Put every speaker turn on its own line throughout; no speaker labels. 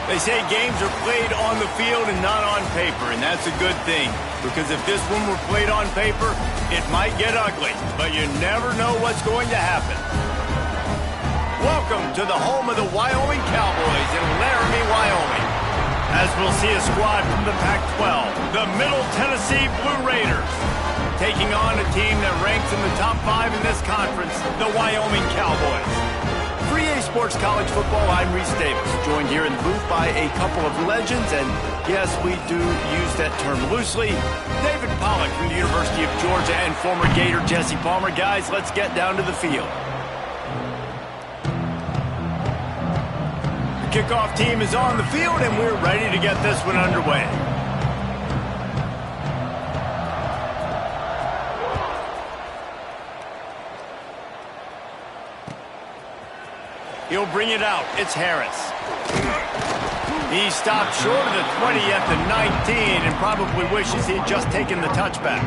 They say games are played on the field and not on paper, and that's a good thing. Because if this one were played on paper, it might get ugly, but you never know what's going to happen. Welcome to the home of the Wyoming Cowboys in Laramie, Wyoming. As we'll see a squad from the Pac-12, the Middle Tennessee Blue Raiders, taking on a team that ranks in the top 5 in this conference, the Wyoming Cowboys. For EA Sports College Football, I'm Reese Davis, joined here in the booth by a couple of legends, and yes, we do use that term loosely. David Pollack from the University of Georgia and former Gator Jesse Palmer. Guys, let's get down to the field. The kickoff team is on the field, and we're ready to get this one underway. He'll bring it out. It's Harris. He stopped short of the 20 at the 19 and probably wishes he'd just taken the touchback.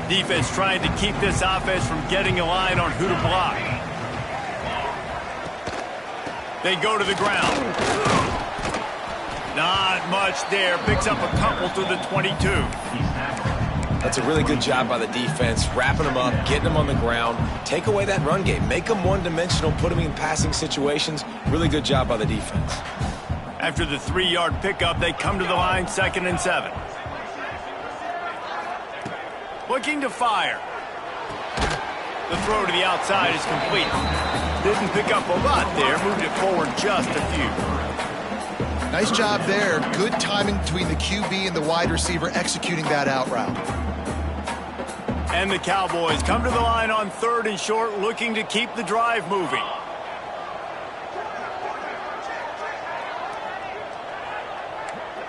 Defense trying to keep this offense from getting a line on who to block. They go to the ground. Not much there. Picks up a couple to the 22.
That's a really good job by the defense, wrapping them up, getting them on the ground. Take away that run game. Make them one-dimensional, put them in passing situations. Really good job by the defense.
After the 3-yard pickup, they come to the line, 2nd and 7. Looking to fire. The throw to the outside is complete. Didn't pick up a lot there, moved it forward just a few.
Nice job there. Good timing between the QB and the wide receiver executing that out route.
And the Cowboys come to the line on 3rd and short, looking to keep the drive moving.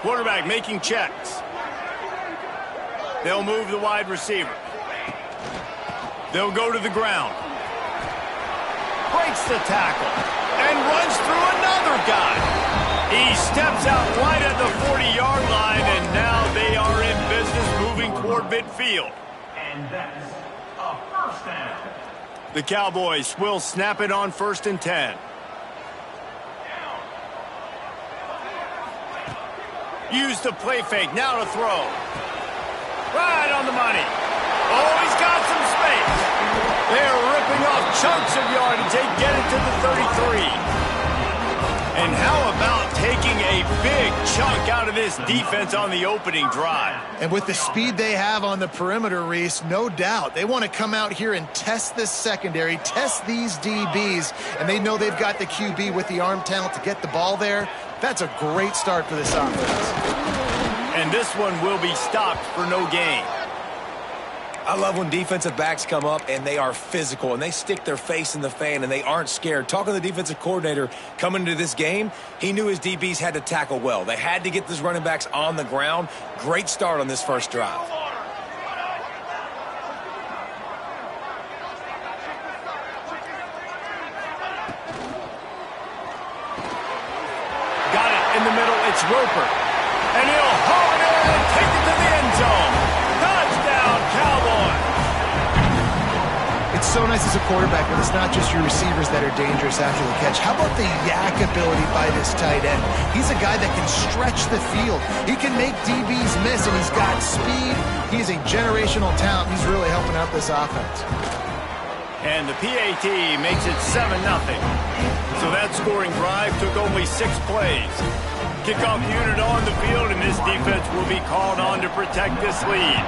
Quarterback making checks. They'll move the wide receiver. They'll go to the ground. Breaks the tackle and runs through another guy. He steps out right at the 40-yard line, and now they are in business moving toward midfield.
And that's a first down.
The Cowboys will snap it on 1st and 10. Use the play fake, now to throw. Right on the money. Oh, he's got some space. They're ripping off chunks of yardage. They get it to the 33. And how about taking a big chunk out of this defense on the opening drive?
And with the speed they have on the perimeter, Reese, no doubt, they want to come out here and test this secondary, test these DBs, and they know they've got the QB with the arm talent to get the ball there. That's a great start for this offense.
And this one will be stopped for no gain.
I love when defensive backs come up and they are physical and they stick their face in the fan and they aren't scared. Talking to the defensive coordinator coming into this game, he knew his DBs had to tackle well. They had to get these running backs on the ground. Great start on this first drive.
Got it in the middle. It's Roper. And he'll haul it in and take it to the end zone. Touchdown, Cowboys.
It's so nice as a quarterback when it's not just your receivers that are dangerous after the catch. How about the yak ability by this tight end? He's a guy that can stretch the field. He can make DBs miss, and he's got speed. He's a generational talent. He's really helping out this offense.
And the PAT makes it 7-0. So that scoring drive took only 6 plays. Kickoff unit on the field, and this defense will be called on to protect this lead.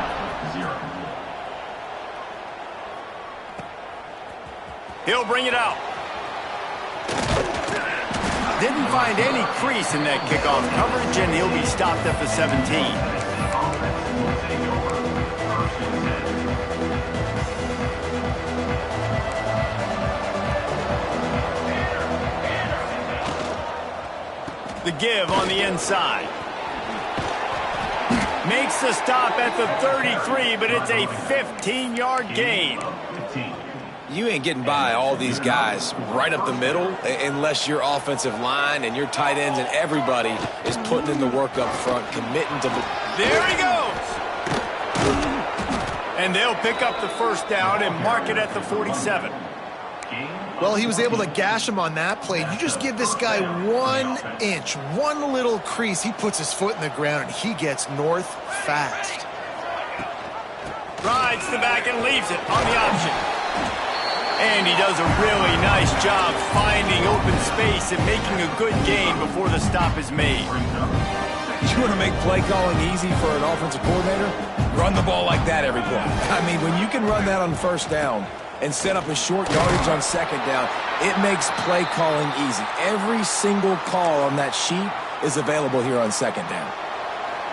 He'll bring it out. Didn't find any crease in that kickoff coverage, and he'll be stopped at the 17. The give on the inside. Makes the stop at the 33, but it's a 15-yard gain.
You ain't getting by all these guys right up the middle unless your offensive line and your tight ends and everybody is putting in the work up front, committing to...
There he goes! And they'll pick up the first down and mark it at the 47.
Well, he was able to gash him on that play. You just give this guy 1 inch, one little crease. He puts his foot in the ground, and he gets north fast.
Rides the back and leaves it on the option. And he does a really nice job finding open space and making a good gain before the stop is made.
You want to make play calling easy for an offensive coordinator? Run the ball like that every play. I mean, when you can run that on first down and set up a short yardage on second down, it makes play calling easy. Every single call on that sheet is available here on second down.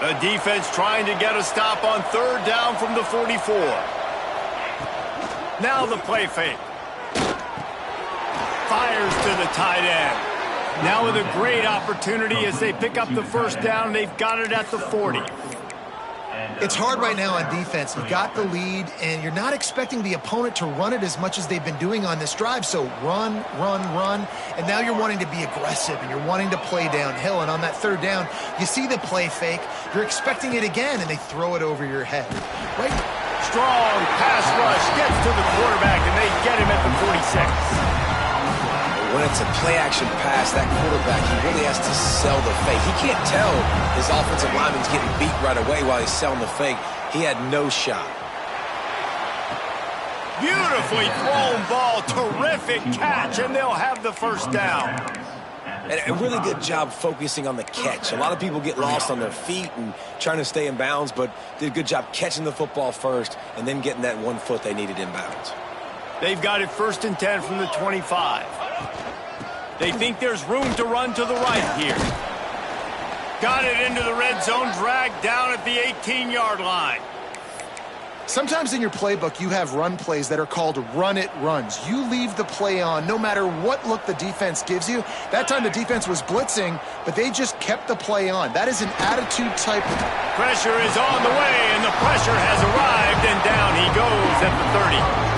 The defense trying to get a stop on third down from the 44. Now the play fake. Fires to the tight end. Now with a great opportunity as they pick up the first down. They've got it at the 40.
It's hard right now on defense. You've got the lead, and you're not expecting the opponent to run it as much as they've been doing on this drive. So run, run, run, and now you're wanting to be aggressive, and you're wanting to play downhill. And on that third down, you see the play fake. You're expecting it again, and they throw it over your head. Right?
Strong pass rush gets to the quarterback, and they get him at the 46.
When it's a play-action pass, that quarterback, he really has to sell the fake. He can't tell his offensive lineman's getting beat right away while he's selling the fake. He had no shot.
Beautifully thrown ball. Terrific catch, and they'll have the first down.
And a really good job focusing on the catch. A lot of people get lost on their feet and trying to stay in bounds, but did a good job catching the football first and then getting that 1 foot they needed in bounds.
They've got it 1st and 10 from the 25. They think there's room to run to the right here. Got it into the red zone, dragged down at the 18-yard line.
Sometimes in your playbook, you have run plays that are called run-it runs. You leave the play on no matter what look the defense gives you. That time the defense was blitzing, but they just kept the play on. That is an attitude type of...
Pressure is on the way, and the pressure has arrived, and down he goes at the 30.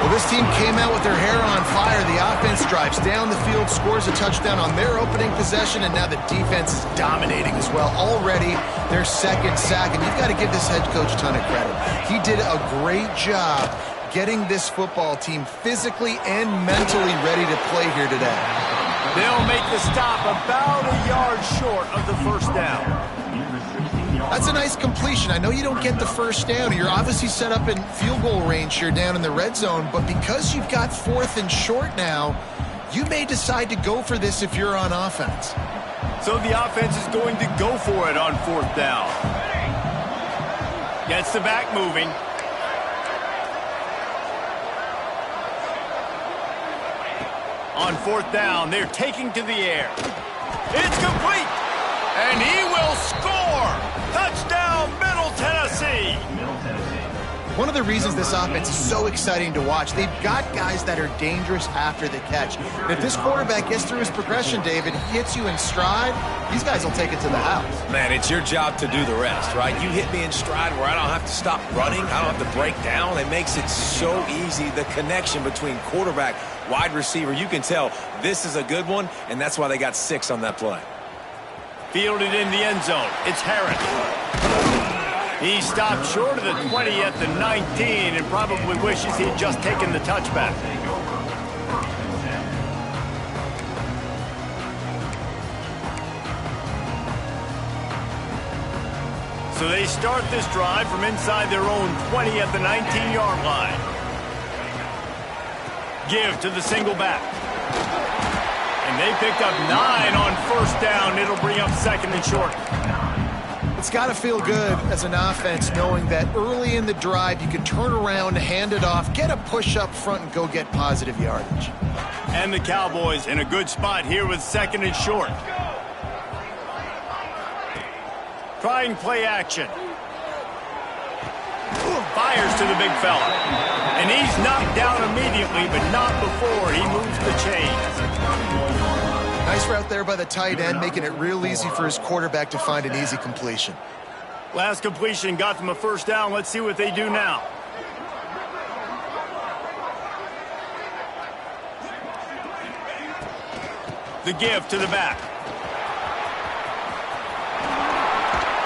Well, this team came out with their hair on fire. The offense drives down the field, scores a touchdown on their opening possession, and now the defense is dominating as well. Already their second sack, and you've got to give this head coach a ton of credit. He did a great job getting this football team physically and mentally ready to play here today.
They'll make the stop about a yard short of the first down.
That's a nice completion. I know you don't get the first down. You're obviously set up in field goal range here down in the red zone, but because you've got 4th and short now, you may decide to go for this if you're on offense.
So the offense is going to go for it on 4th down. Gets the back moving. On 4th down, they're taking to the air. It's complete, and he will score. Touchdown, Middle Tennessee.
One of the reasons this offense is so exciting to watch, they've got guys that are dangerous after the catch. And if this quarterback gets through his progression, David, he hits you in stride, these guys will take it to the house.
Man, it's your job to do the rest, right? You hit me in stride where I don't have to stop running. I don't have to break down. It makes it so easy, the connection between quarterback, wide receiver. You can tell this is a good one, and that's why they got 6 on that play.
Fielded in the end zone. It's Harris. He stopped short of the 20 at the 19 and probably wishes he'd just taken the touchback. So they start this drive from inside their own 20 at the 19-yard line. Give to the single back. And they picked up 9 on 1st down. It'll bring up 2nd and short.
It's got to feel good as an offense knowing that early in the drive you can turn around, hand it off, get a push up front, and go get positive yardage.
And the Cowboys in a good spot here with 2nd and short. Trying play action. Fires to the big fella. And he's knocked down immediately, but not before he moves the chains.
Nice route there by the tight end, making it real easy for his quarterback to find an easy completion.
Last completion got them a 1st down. Let's see what they do now. The give to the back.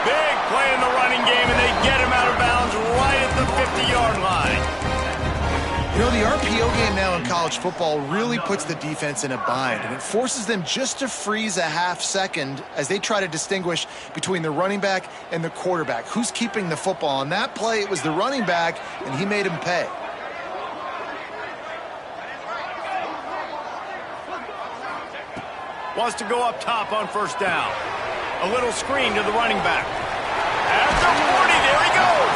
Big playing the running game, and they get him out of bounds right at the 50-yard line.
You know, the RPO game now in college football really puts the defense in a bind, and it forces them just to freeze a half second as they try to distinguish between the running back and the quarterback. Who's keeping the football? On that play, it was the running back, and he made him pay.
Wants to go up top on first down. A little screen to the running back. At the 40, there he goes.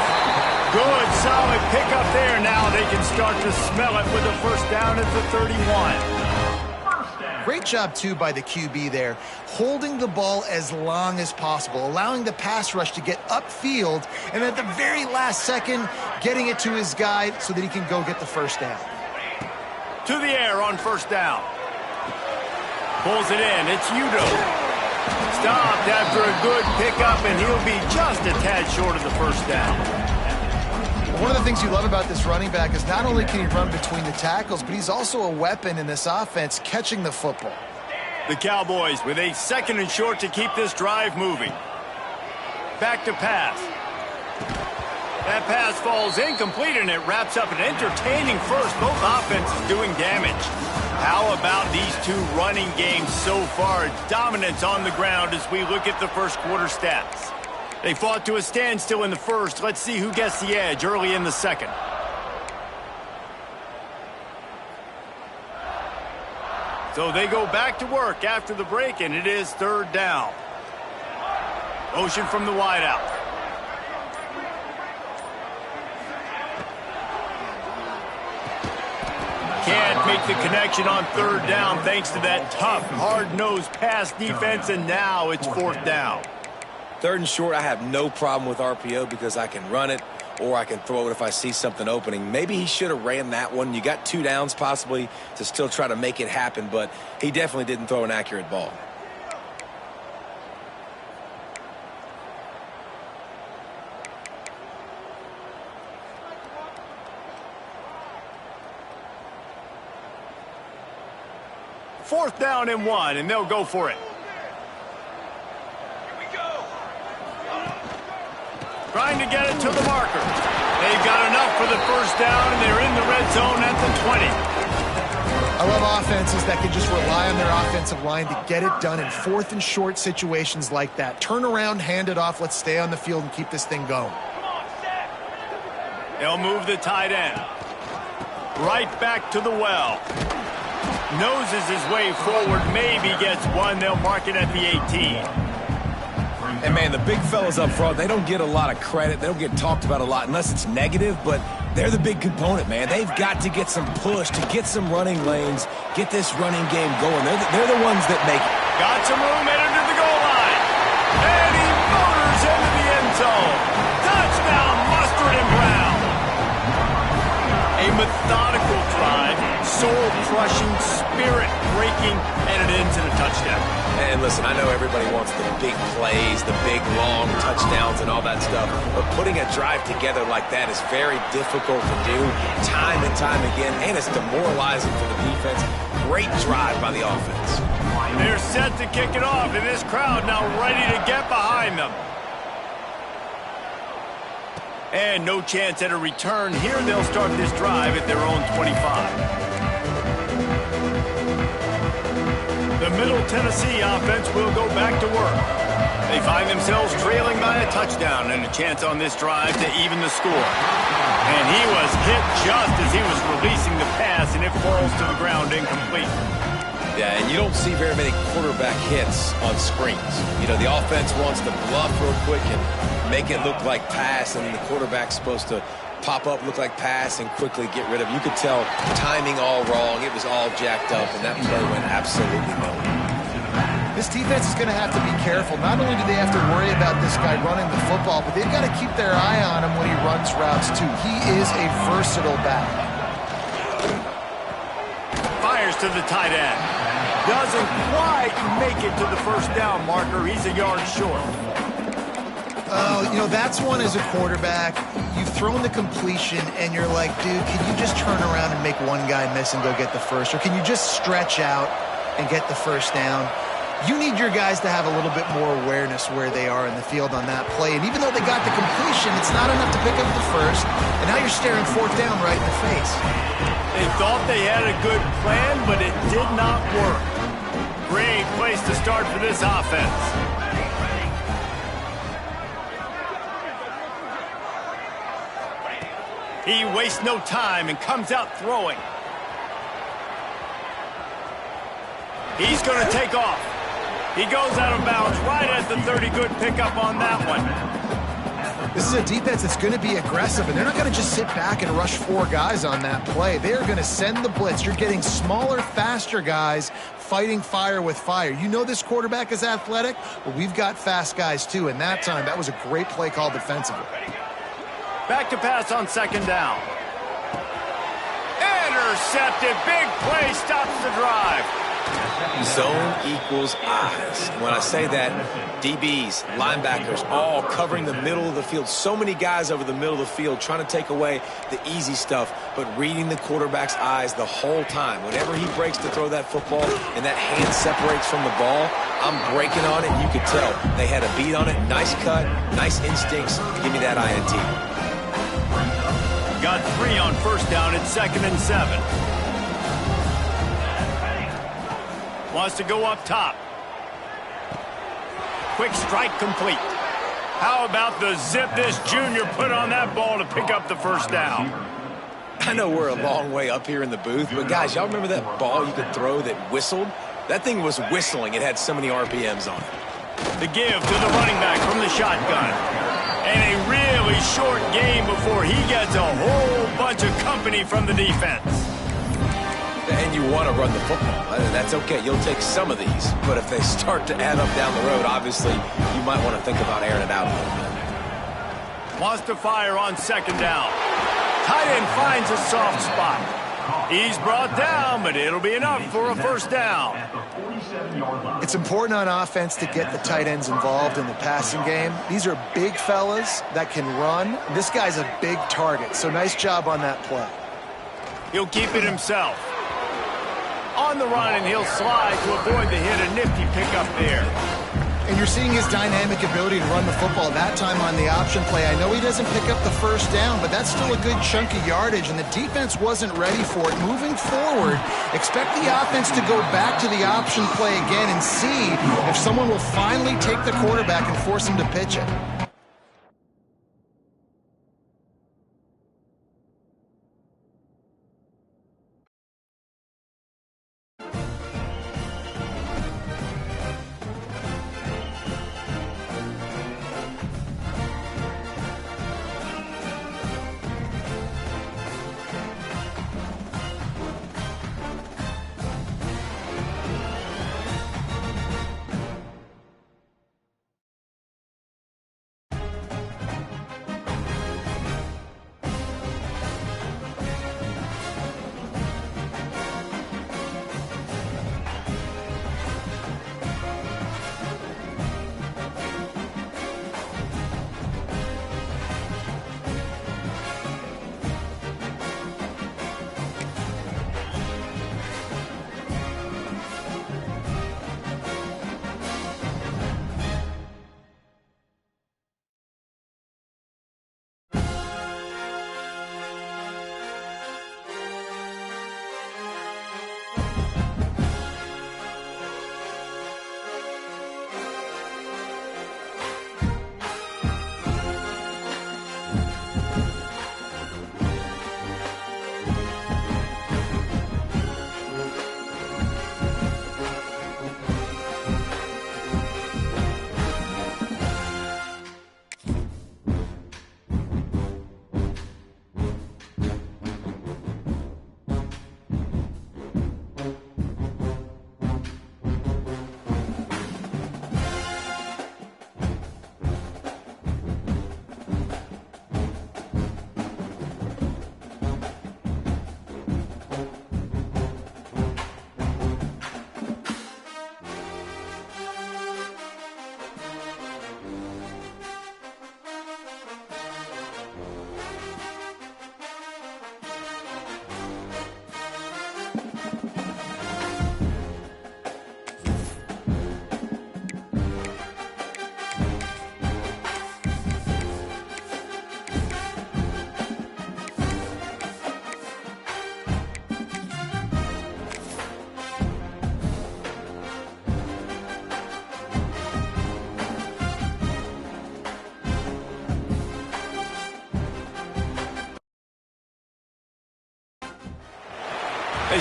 Good, solid pickup there. Now they can start to smell it with a first down at the 31.
Great job, too, by the QB there, holding the ball as long as possible, allowing the pass rush to get upfield, and at the very last second, getting it to his guy so that he can go get the first down.
To the air on first down. Pulls it in. It's Udo. Stopped after a good pickup, and he'll be just a tad short of the first down.
One of the things you love about this running back is not only can he run between the tackles, but he's also a weapon in this offense catching the football.
The Cowboys with a 2nd and short to keep this drive moving. Back to pass. That pass falls incomplete, and it wraps up an entertaining first. Both offenses doing damage. How about these two running games so far? Dominance on the ground as we look at the first quarter stats. They fought to a standstill in the first. Let's see who gets the edge early in the second. So they go back to work after the break, and it is 3rd down. Motion from the wideout. Can't make the connection on 3rd down thanks to that tough, hard-nosed pass defense, and now it's 4th down.
3rd and short, I have no problem with RPO because I can run it or I can throw it if I see something opening. Maybe he should have ran that one. You got 2 downs possibly to still try to make it happen, but he definitely didn't throw an accurate ball.
Fourth down and 1, and they'll go for it. Trying to get it to the marker. They've got enough for the first down, and they're in the red zone at the 20.
I love offenses that can just rely on their offensive line to get it done in 4th and short situations like that. Turn around, hand it off, let's stay on the field and keep this thing going.
They'll move the tight end. Right back to the well. Noses his way forward, maybe gets one. They'll mark it at the 18.
And, man, the big fellas up front, they don't get a lot of credit. They don't get talked about a lot unless it's negative, but they're the big component, man. They've got to get some push, to get some running lanes, get this running game going. They're the ones that make it.
Got some room headed to the goal line. And he motors into the end zone. Touchdown, Mustard and Brown. A methodical drive, soul-crushing, spirit-breaking, and it ends in a touchdown.
And listen, I know everybody wants the big plays, the big, long touchdowns and all that stuff, but putting a drive together like that is very difficult to do time and time again, and it's demoralizing for the defense. Great drive by the offense.
They're set to kick it off, and this crowd now ready to get behind them. And no chance at a return here. They'll start this drive at their own 25. The Middle Tennessee offense will go back to work. They find themselves trailing by a touchdown and a chance on this drive to even the score. And he was hit just as he was releasing the pass, and it falls to the ground incomplete.
Yeah, and you don't see very many quarterback hits on screens. You know, the offense wants to bluff real quick and make it look like pass, and the quarterback's supposed to pop up, look like pass, and quickly get rid of it. You could tell timing all wrong. It was all jacked up, and that play went absolutely nowhere.
This defense is going to have to be careful. Not only do they have to worry about this guy running the football, but they've got to keep their eye on him when he runs routes, too. He is a versatile back.
Fires to the tight end. Doesn't quite make it to the first down marker. He's a yard short.
Oh, you know, that's one as a quarterback. You've thrown the completion, and you're like, dude, can you just turn around and make one guy miss and go get the first? Or can you just stretch out and get the first down? You need your guys to have a little bit more awareness where they are in the field on that play. And even though they got the completion, it's not enough to pick up the first. And now you're staring fourth down right in the face.
They thought they had a good plan, but it did not work. Great place to start for this offense. He wastes no time and comes out throwing. He's going to take off. He goes out of bounds right at the 30. Good pickup on that one.
This is a defense that's going to be aggressive, and they're not going to just sit back and rush 4 guys on that play. They're going to send the blitz. You're getting smaller, faster guys fighting fire with fire. You know this quarterback is athletic, but we've got fast guys too, and that time, that was a great play call defensively.
Back to pass on second down. Intercepted. Big play stops the drive.
Zone equals eyes. When I say that, DBs, linebackers, all covering the middle of the field. So many guys over the middle of the field trying to take away the easy stuff, but reading the quarterback's eyes the whole time. Whenever he breaks to throw that football and that hand separates from the ball, I'm breaking on it. You could tell they had a beat on it. Nice cut, nice instincts. Give me that INT.
Got 3 on first down. It's 2nd and 7. Wants to go up top. Quick strike complete. How about the zip this junior put on that ball to pick up the first down?
I know we're a long way up here in the booth, but guys, y'all remember that ball you could throw that whistled? That thing was whistling. It had so many RPMs on it.
The give to the running back from the shotgun. And a really short game before he gets a whole bunch of company from the defense.
And you want to run the football. That's okay. You'll take some of these. But if they start to add up down the road, obviously, you might want to think about airing it out a little bit.
Wants to fire on second down. Tight end finds a soft spot. He's brought down, but it'll be enough for a first down.
It's important on offense to get the tight ends involved in the passing game. These are big fellas that can run. This guy's a big target, so nice job on that play.
He'll keep it himself. On the run, and he'll slide to avoid the hit. A nifty pickup there.
And you're seeing his dynamic ability to run the football, that time on the option play. I know he doesn't pick up the first down, but that's still a good chunk of yardage, and the defense wasn't ready for it. Moving forward, expect the offense to go back to the option play again and see if someone will finally take the quarterback and force him to pitch it.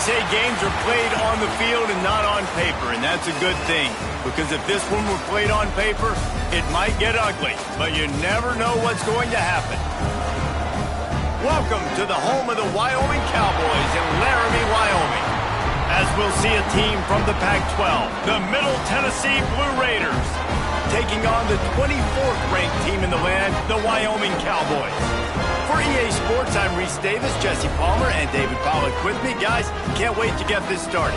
say games are played on the field and not on paper, and that's a good thing. Because if this one were played on paper, it might get ugly. But you never know what's going to happen. Welcome to the home of the Wyoming Cowboys in Laramie, Wyoming. As we'll see a team from the Pac-12, the Middle Tennessee Blue Raiders, taking on the 24th ranked team in the land, the Wyoming Cowboys. For EA Sports, I'm Reese Davis, Jesse Palmer, and David Pollack with me. Guys, can't wait to get this started.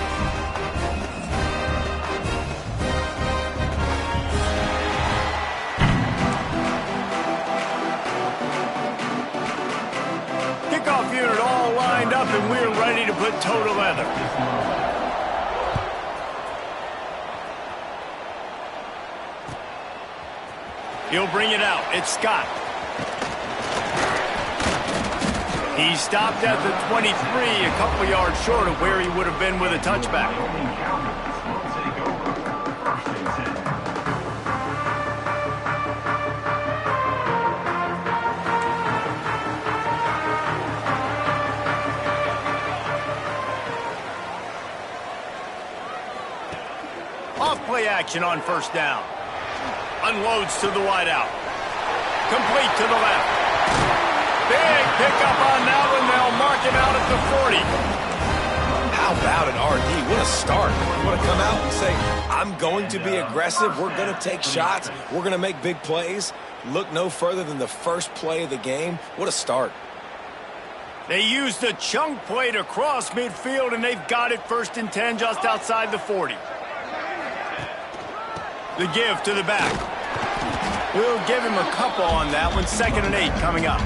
Kickoff unit all lined up, and we're ready to put toe to leather. He'll bring it out. It's Scott. He stopped at the 23, a couple yards short of where he would have been with a touchback. Off-play action on first down. Unloads to the wideout. Complete to the left. Big pickup on that one. They'll mark him out at the 40.
How about an RD? What a start. You want to come out and say, I'm going to be aggressive. We're going to take shots. We're going to make big plays. Look no further than the first play of the game. What a start.
They used the chunk play to cross midfield, and they've got it 1st and 10 just outside the 40. The give to the back. We'll give him a couple on that one. 2nd and 8 coming up.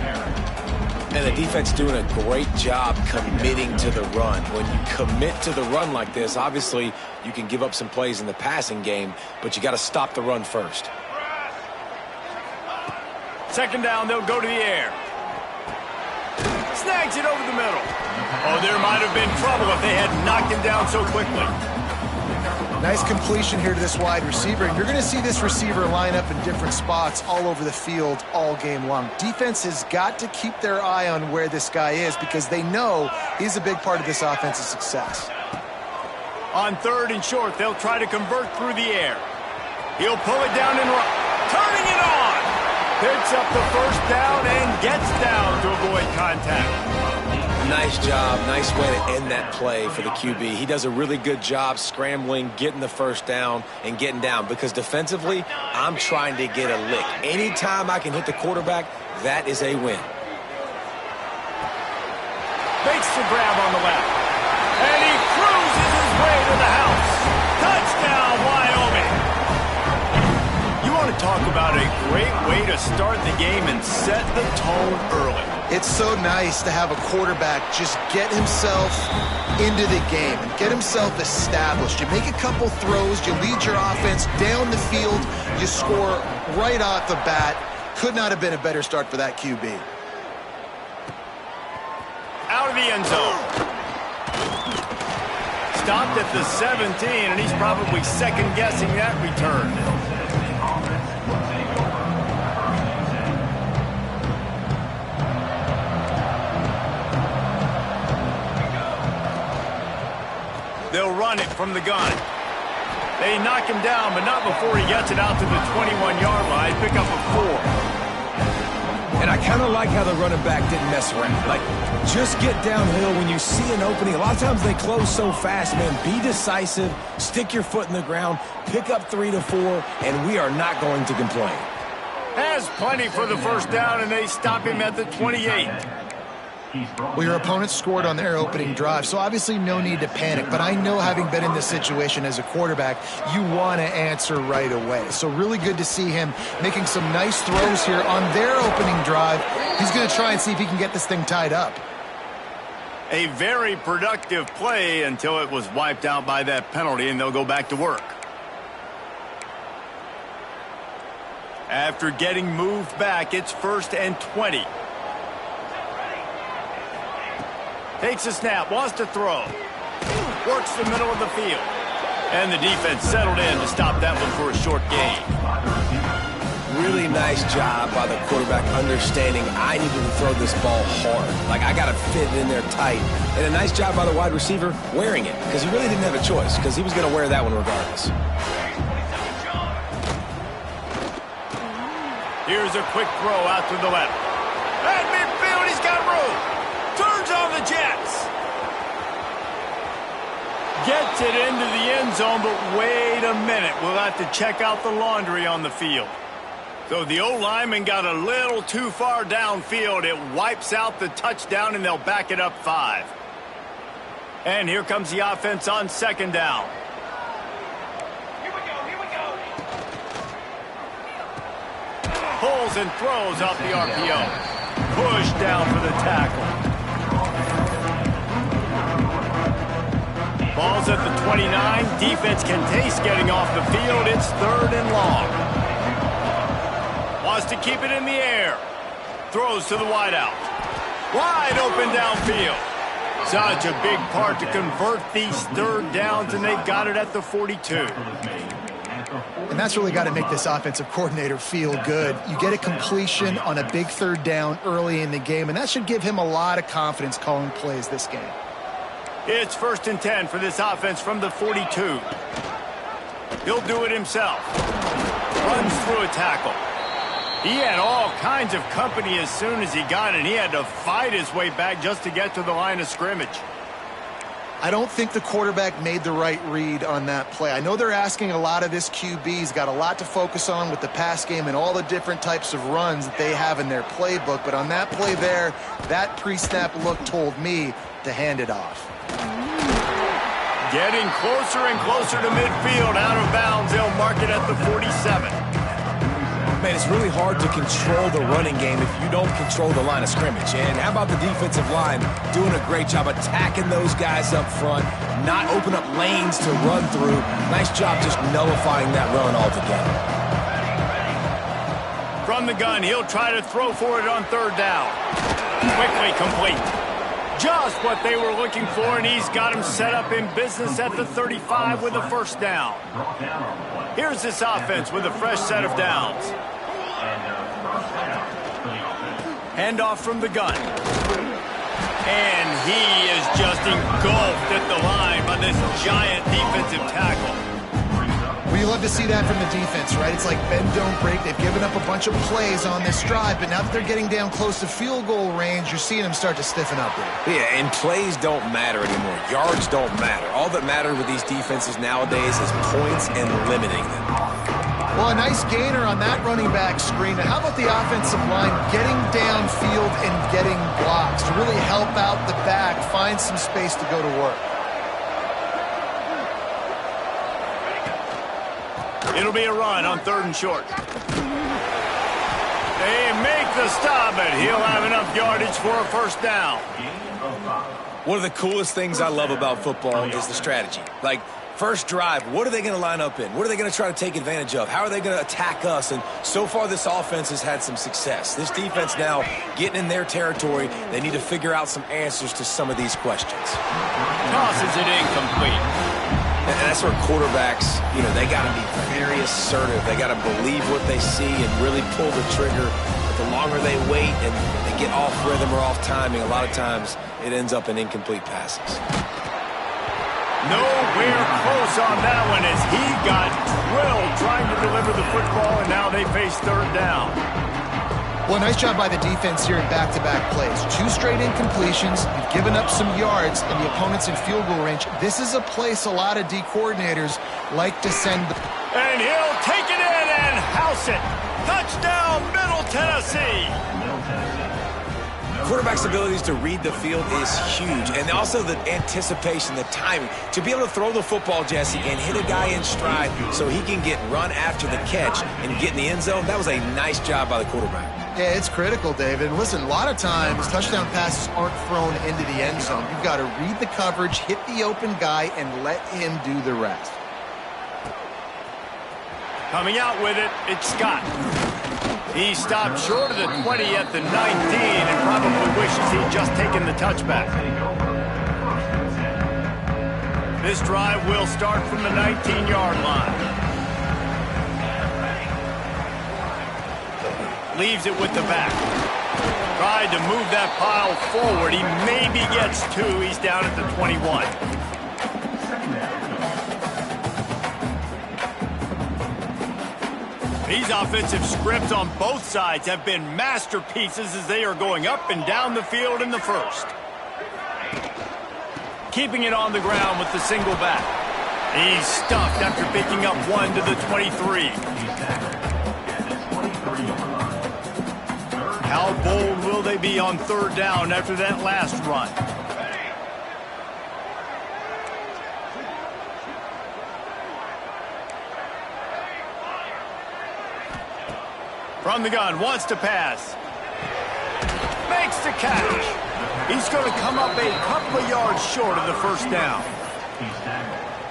And the defense doing a great job committing to the run. When you commit to the run like this, obviously you can give up some plays in the passing game, but you got to stop the run first.
2nd down, they'll go to the air. Snags it over the middle. Oh, there might have been trouble if they had knocked him down so quickly.
Nice completion here to this wide receiver, and you're going to see this receiver line up in different spots all over the field all game long. Defense has got to keep their eye on where this guy is because they know he's a big part of this offense's success.
On 3rd and short, they'll try to convert through the air. He'll pull it down and run. Turning it on! Picks up the 1st down and gets down to avoid contact.
Nice job. Nice way to end that play for the QB. He does a really good job scrambling, getting the 1st down, and getting down. Because defensively, I'm trying to get a lick. Anytime I can hit the quarterback, that is a win.
Fakes the grab on the left. And he cruises his way to the house. Touchdown, Wyoming. You want to talk about a great way to start the game and set the tone early.
It's so nice to have a quarterback just get himself into the game and get himself established. You make a couple throws, you lead your offense down the field, you score right off the bat. Could not have been a better start for that QB.
Out of the end zone. Stopped at the 17, and he's probably second-guessing that return. They'll run it from the gun. They knock him down, but not before he gets it out to the 21-yard line. Pick up a 4.
And I kind of like how the running back didn't mess around. Like, just get downhill when you see an opening. A lot of times they close so fast, man. Be decisive, stick your foot in the ground, pick up 3 to 4, and we are not going to complain.
Has plenty for the 1st down, and they stop him at the 28.
Well, your opponent scored on their opening drive, so obviously no need to panic. But I know, having been in this situation as a quarterback, you want to answer right away. So really good to see him making some nice throws here on their opening drive. He's going to try and see if he can get this thing tied up.
A very productive play until it was wiped out by that penalty, and they'll go back to work. After getting moved back, it's 1st and 20. Takes a snap, wants to throw. Works the middle of the field. And the defense settled in to stop that one for a short gain.
really nice job by the quarterback understanding I needed to throw this ball hard. Like, I got to fit it in there tight. And a nice job by the wide receiver wearing it, because he really didn't have a choice, because he was going to wear that one regardless.
Here's a quick throw out to the left. At midfield, he's got room. Turns on the Jets. Gets it into the end zone, but wait a minute. We'll have to check out the laundry on the field. So the O-lineman got a little too far downfield. It wipes out the touchdown, and they'll back it up 5. And here comes the offense on second down.
Here we go.
Pulls and throws off the RPO. Push down for the tackle. Ball's at the 29. Defense can taste getting off the field. It's 3rd and long. Wants to keep it in the air. Throws to the wideout. Wide open downfield. Such a big part to convert these 3rd downs, and they got it at the 42.
And that's really got to make this offensive coordinator feel good. You get a completion on a big 3rd down early in the game, and that should give him a lot of confidence calling plays this game.
It's 1st and 10 for this offense from the 42. He'll do it himself. Runs through a tackle. He had all kinds of company as soon as he got it. He had to fight his way back just to get to the line of scrimmage.
I don't think the quarterback made the right read on that play. I know they're asking a lot of this QB. He's got a lot to focus on with the pass game and all the different types of runs that they have in their playbook. But on that play there, that pre-snap look told me to hand it off.
Getting closer and closer to midfield, out of bounds. They'll mark it at the 47.
Man, it's really hard to control the running game if you don't control the line of scrimmage. And how about the defensive line doing a great job attacking those guys up front, not open up lanes to run through. Nice job just nullifying that run altogether.
From the gun, he'll try to throw for it on 3rd down. Quickly complete. Just what they were looking for, and he's got him set up in business at the 35 with a 1st down. Here's this offense with a fresh set of downs. Handoff from the gun. And he is just engulfed at the line by this giant defensive tackle.
Well, you love to see that from the defense, right? It's like bend, don't break. They've given up a bunch of plays on this drive, but now that they're getting down close to field goal range, you're seeing them start to stiffen up there.
Yeah, and plays don't matter anymore. Yards don't matter. All that matters with these defenses nowadays is points and limiting them.
Well, a nice gainer on that running back screen. Now, how about the offensive line getting downfield and getting blocks to really help out the back, find some space to go to work?
It'll be a run on 3rd and short. They make the stop, but he'll have enough yardage for a 1st down.
One of the coolest things I love about football is the strategy. Like, first drive, what are they going to line up in? What are they going to try to take advantage of? How are they going to attack us? And so far, this offense has had some success. This defense now getting in their territory. They need to figure out some answers to some of these questions.
Tosses it incomplete.
And that's where quarterbacks, they got to be very assertive. They got to believe what they see and really pull the trigger. But the longer they wait and they get off rhythm or off timing, a lot of times it ends up in incomplete passes.
Nowhere close on that one as he got drilled trying to deliver the football, and now they face 3rd down.
Well, nice job by the defense here in back-to-back plays. 2 straight incompletions. You've given up some yards, and the opponent's in field goal range. This is a place a lot of D coordinators like to send.
And he'll take it in and house it. Touchdown, Middle Tennessee.
Quarterback's abilities to read the field is huge, and also the anticipation, the timing. To be able to throw the football, Jesse, and hit a guy in stride so he can get run after the catch and get in the end zone, that was a nice job by the quarterback.
Yeah, it's critical, David. And listen, a lot of times touchdown passes aren't thrown into the end zone. You've got to read the coverage, hit the open guy, and let him do the rest.
Coming out with it, it's Scott. He stopped short of the 20 at the 19 and probably wishes he'd just taken the touchback. This drive will start from the 19-yard line. Leaves it with the back. Tried to move that pile forward. He maybe gets 2. He's down at the 21. These offensive scripts on both sides have been masterpieces as they are going up and down the field in the first. Keeping it on the ground with the single back. He's stuffed after picking up 1 to the 23. How bold will they be on 3rd down after that last run? From the gun, wants to pass. Makes the catch. He's going to come up a couple of yards short of the first down.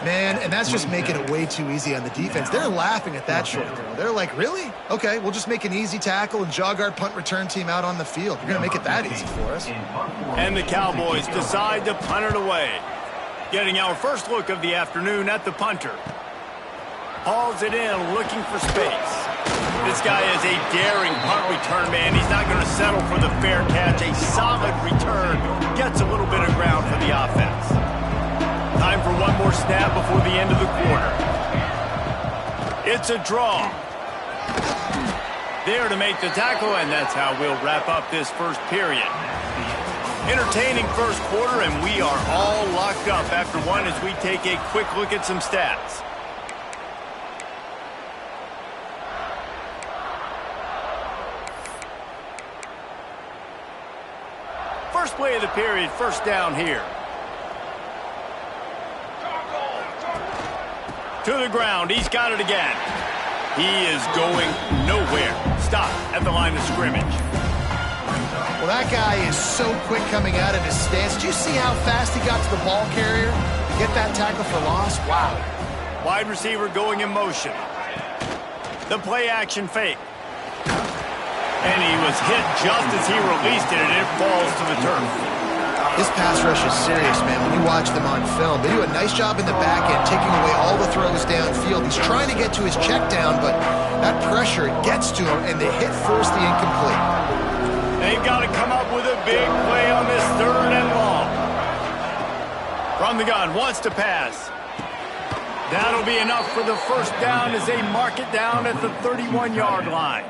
Man, and that's just making it way too easy on the defense. They're laughing at that short throw. They're like, really? Okay, we'll just make an easy tackle and jog our punt return team out on the field. You're going to make it that easy for us.
And the Cowboys decide to punt it away. Getting our first look of the afternoon at the punter. Hauls it in, looking for space. This guy is a daring punt return man. He's not going to settle for the fair catch. A solid return. Gets a little bit of ground for the offense. Time for one more snap before the end of the quarter. It's a draw. There to make the tackle, and that's how we'll wrap up this first period. Entertaining first quarter, and we are all locked up after one as we take a quick look at some stats. First play of the period, first down here. To the ground, he's got it again. He is going nowhere. Stop at the line of scrimmage.
Well, that guy is so quick coming out of his stance. Do you see how fast he got to the ball carrier? Get that tackle for loss? Wow.
Wide receiver going in motion. The play action fake. And he was hit just as he released it, and it falls to the turf.
This pass rush is serious, man. When you watch them on film, they do a nice job in the back end, taking away all the throws downfield. He's trying to get to his check down, but that pressure gets to him, and the hit forced the incomplete.
They've got to come up with a big play on this 3rd and long. From the gun, wants to pass. That'll be enough for the first down as they mark it down at the 31-yard line.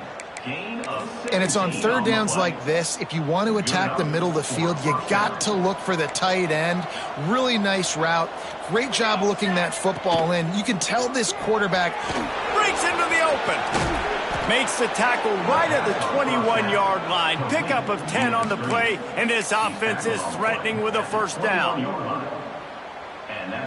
And it's on 3rd downs like this. If you want to attack the middle of the field, you got to look for the tight end. Really nice route. Great job looking that football in. You can tell this quarterback
breaks into the open. Makes the tackle right at the 21-yard line. Pickup of 10 on the play, and this offense is threatening with a first down.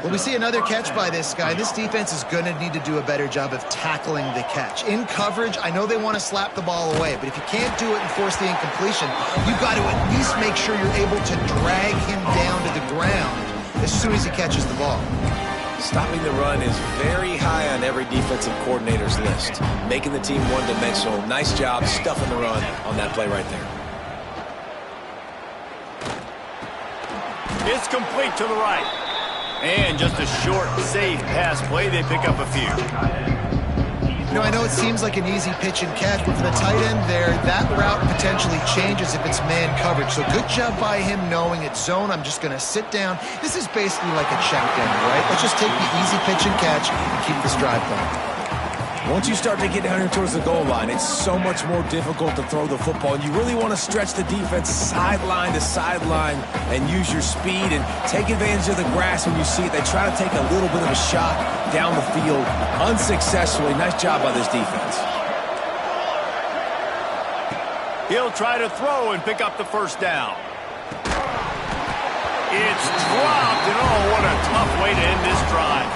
Well, we see another catch by this guy. This defense is going to need to do a better job of tackling the catch. In coverage, I know they want to slap the ball away, but if you can't do it and force the incompletion, you've got to at least make sure you're able to drag him down to the ground as soon as he catches the ball.
Stopping the run is very high on every defensive coordinator's list. Making the team one-dimensional. Nice job stuffing the run on that play right there.
It's complete to the right. And just a short, safe pass play. They pick up a few.
You know, I know it seems like an easy pitch and catch, but for the tight end there, that route potentially changes if it's man coverage. So good job by him knowing it's zone. I'm just going to sit down. This is basically like a check down, right? Let's just take the easy pitch and catch and keep this drive going.
Once you start to get down here towards the goal line, it's so much more difficult to throw the football. You really want to stretch the defense sideline to sideline and use your speed and take advantage of the grass when you see it. They try to take a little bit of a shot down the field unsuccessfully. Nice job by this defense.
He'll try to throw and pick up the first down. It's dropped, and oh, what a tough way to end this drive.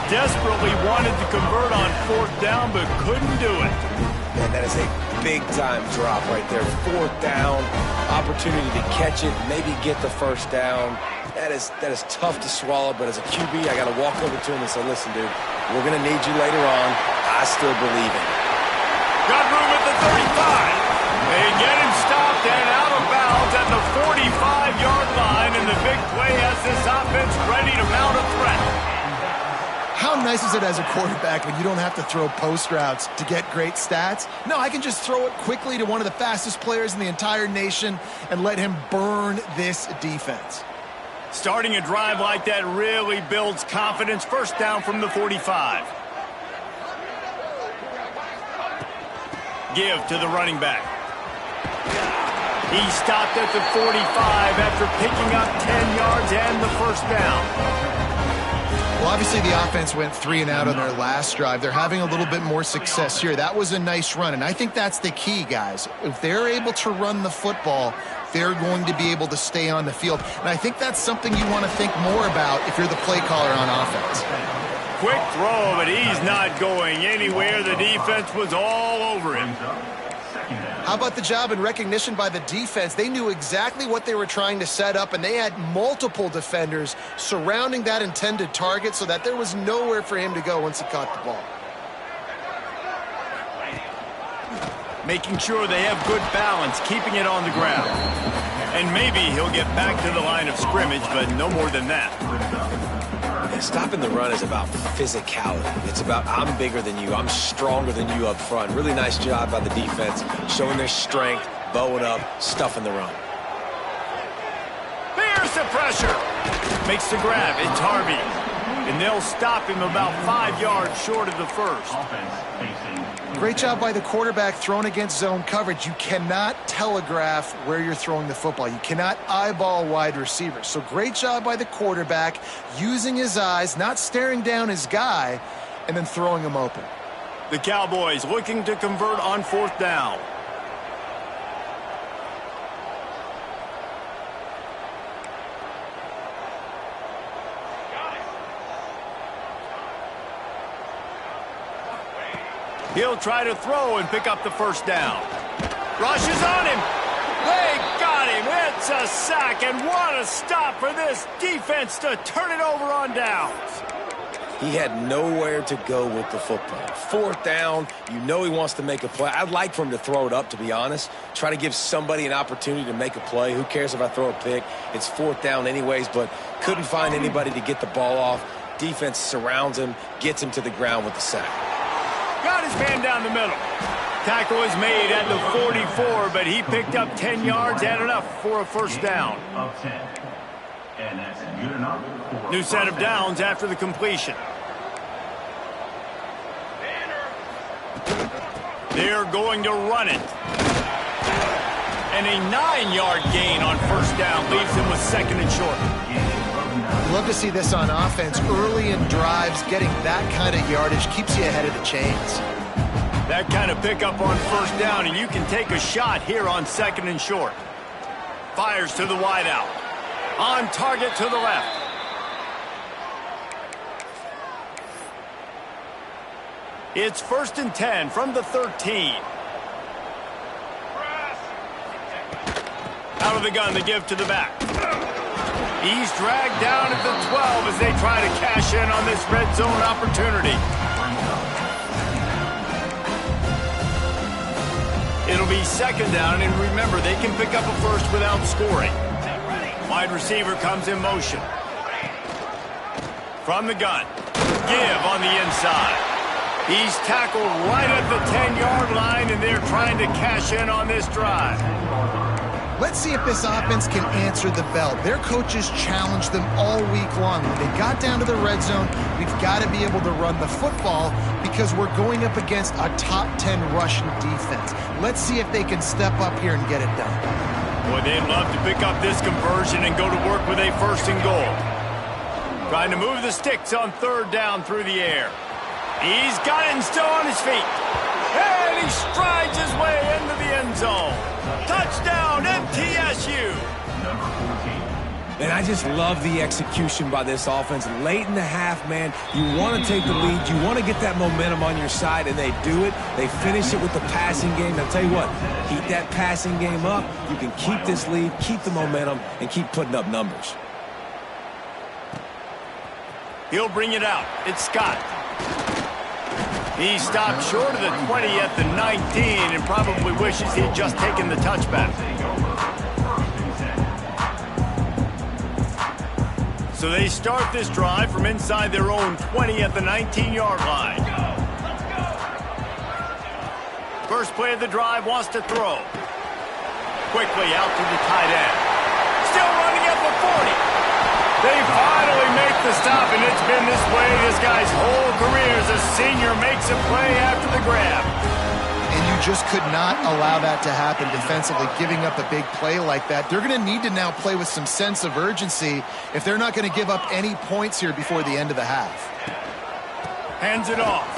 Desperately wanted to convert on 4th down, but couldn't do it.
Man, that is a big-time drop right there. 4th down, opportunity to catch it, maybe get the first down. That is tough to swallow, but as a QB, I got to walk over to him and say, listen, dude, we're going to need you later on. I still believe in you.
Got room at the 35. They get him stopped and out of bounds at the 45-yard line, and the big play has this offense ready to mount a threat.
How How nice is it as a quarterback when you don't have to throw post routes to get great stats? No, I can just throw it quickly to one of the fastest players in the entire nation and let him burn this defense.
Starting a drive like that really builds confidence. First down from the 45. Give to the running back. He stopped at the 45 after picking up 10 yards and the first down.
Well, obviously the offense went 3 and out on their last drive. They're having a little bit more success here. That was a nice run, and I think that's the key, guys. If they're able to run the football, they're going to be able to stay on the field. And I think that's something you want to think more about if you're the play caller on offense.
Quick throw, but he's not going anywhere. The defense was all over him.
How about the job and recognition by the defense? They knew exactly what they were trying to set up, and they had multiple defenders surrounding that intended target so that there was nowhere for him to go once he caught the ball.
Making sure they have good balance, keeping it on the ground. And maybe he'll get back to the line of scrimmage, but no more than that.
Stopping the run is about physicality. It's about I'm bigger than you, I'm stronger than you up front. Really nice job by the defense, showing their strength, bowing up, stuffing the run.
There's the pressure. Makes the grab. It's Harvey. And they'll stop him about 5 yards short of the first.
Great job by the quarterback throwing against zone coverage. You cannot telegraph where you're throwing the football. You cannot eyeball wide receivers. So great job by the quarterback using his eyes, not staring down his guy, and then throwing him open.
The Cowboys looking to convert on 4th down. He'll try to throw and pick up the first down. Rushes on him. They got him. It's a sack, and what a stop for this defense to turn it over on downs.
He had nowhere to go with the football. 4th down, you know he wants to make a play. I'd like for him to throw it up, to be honest. Try to give somebody an opportunity to make a play. Who cares if I throw a pick? It's 4th down anyways, but couldn't find anybody to get the ball off. Defense surrounds him, gets him to the ground with the sack.
Got his man down the middle. Tackle is made at the 44, but he picked up 10 yards and enough for a first down. New set of downs after the completion. They're going to run it. And a 9-yard gain on first down leaves him with 2nd and short.
Love to see this on offense. Early in drives, getting that kind of yardage keeps you ahead of the chains.
That kind of pickup on first down, and you can take a shot here on 2nd and short. Fires to the wideout. On target to the left. It's 1st and 10 from the 13. Out of the gun, the give to the back. He's dragged down at the 12 as they try to cash in on this red zone opportunity. It'll be 2nd down, and remember, they can pick up a first without scoring. Wide receiver comes in motion. From the gun. Give on the inside. He's tackled right at the 10-yard line, and they're trying to cash in on this drive.
Let's see if this offense can answer the bell. Their coaches challenged them all week long. When they got down to the red zone, we've got to be able to run the football because we're going up against a top 10 Russian defense. Let's see if they can step up here and get it done.
Boy, they'd love to pick up this conversion and go to work with a 1st and goal. Trying to move the sticks on 3rd down through the air. He's got it and still on his feet. And he strides his way into the end zone. Touchdown, MTSU.
And I just love the execution by this offense. Late in the half, man, you want to take the lead. You want to get that momentum on your side, and they do it. They finish it with the passing game. I'll tell you what, keep that passing game up. You can keep this lead, keep the momentum, and keep putting up numbers.
He'll bring it out. It's Scott. He stopped short of the 20 at the 19 and probably wishes he'd just taken the touchback. So they start this drive from inside their own 20 at the 19-yard line. First play of the drive, wants to throw. Quickly out to the tight end. Still running at the 40. They finally make the stop, and it's been this way this guy's whole career as a senior makes a play after the grab.
And you just could not allow that to happen defensively, giving up a big play like that. They're going to need to now play with some sense of urgency if they're not going to give up any points here before the end of the half.
Hands it off.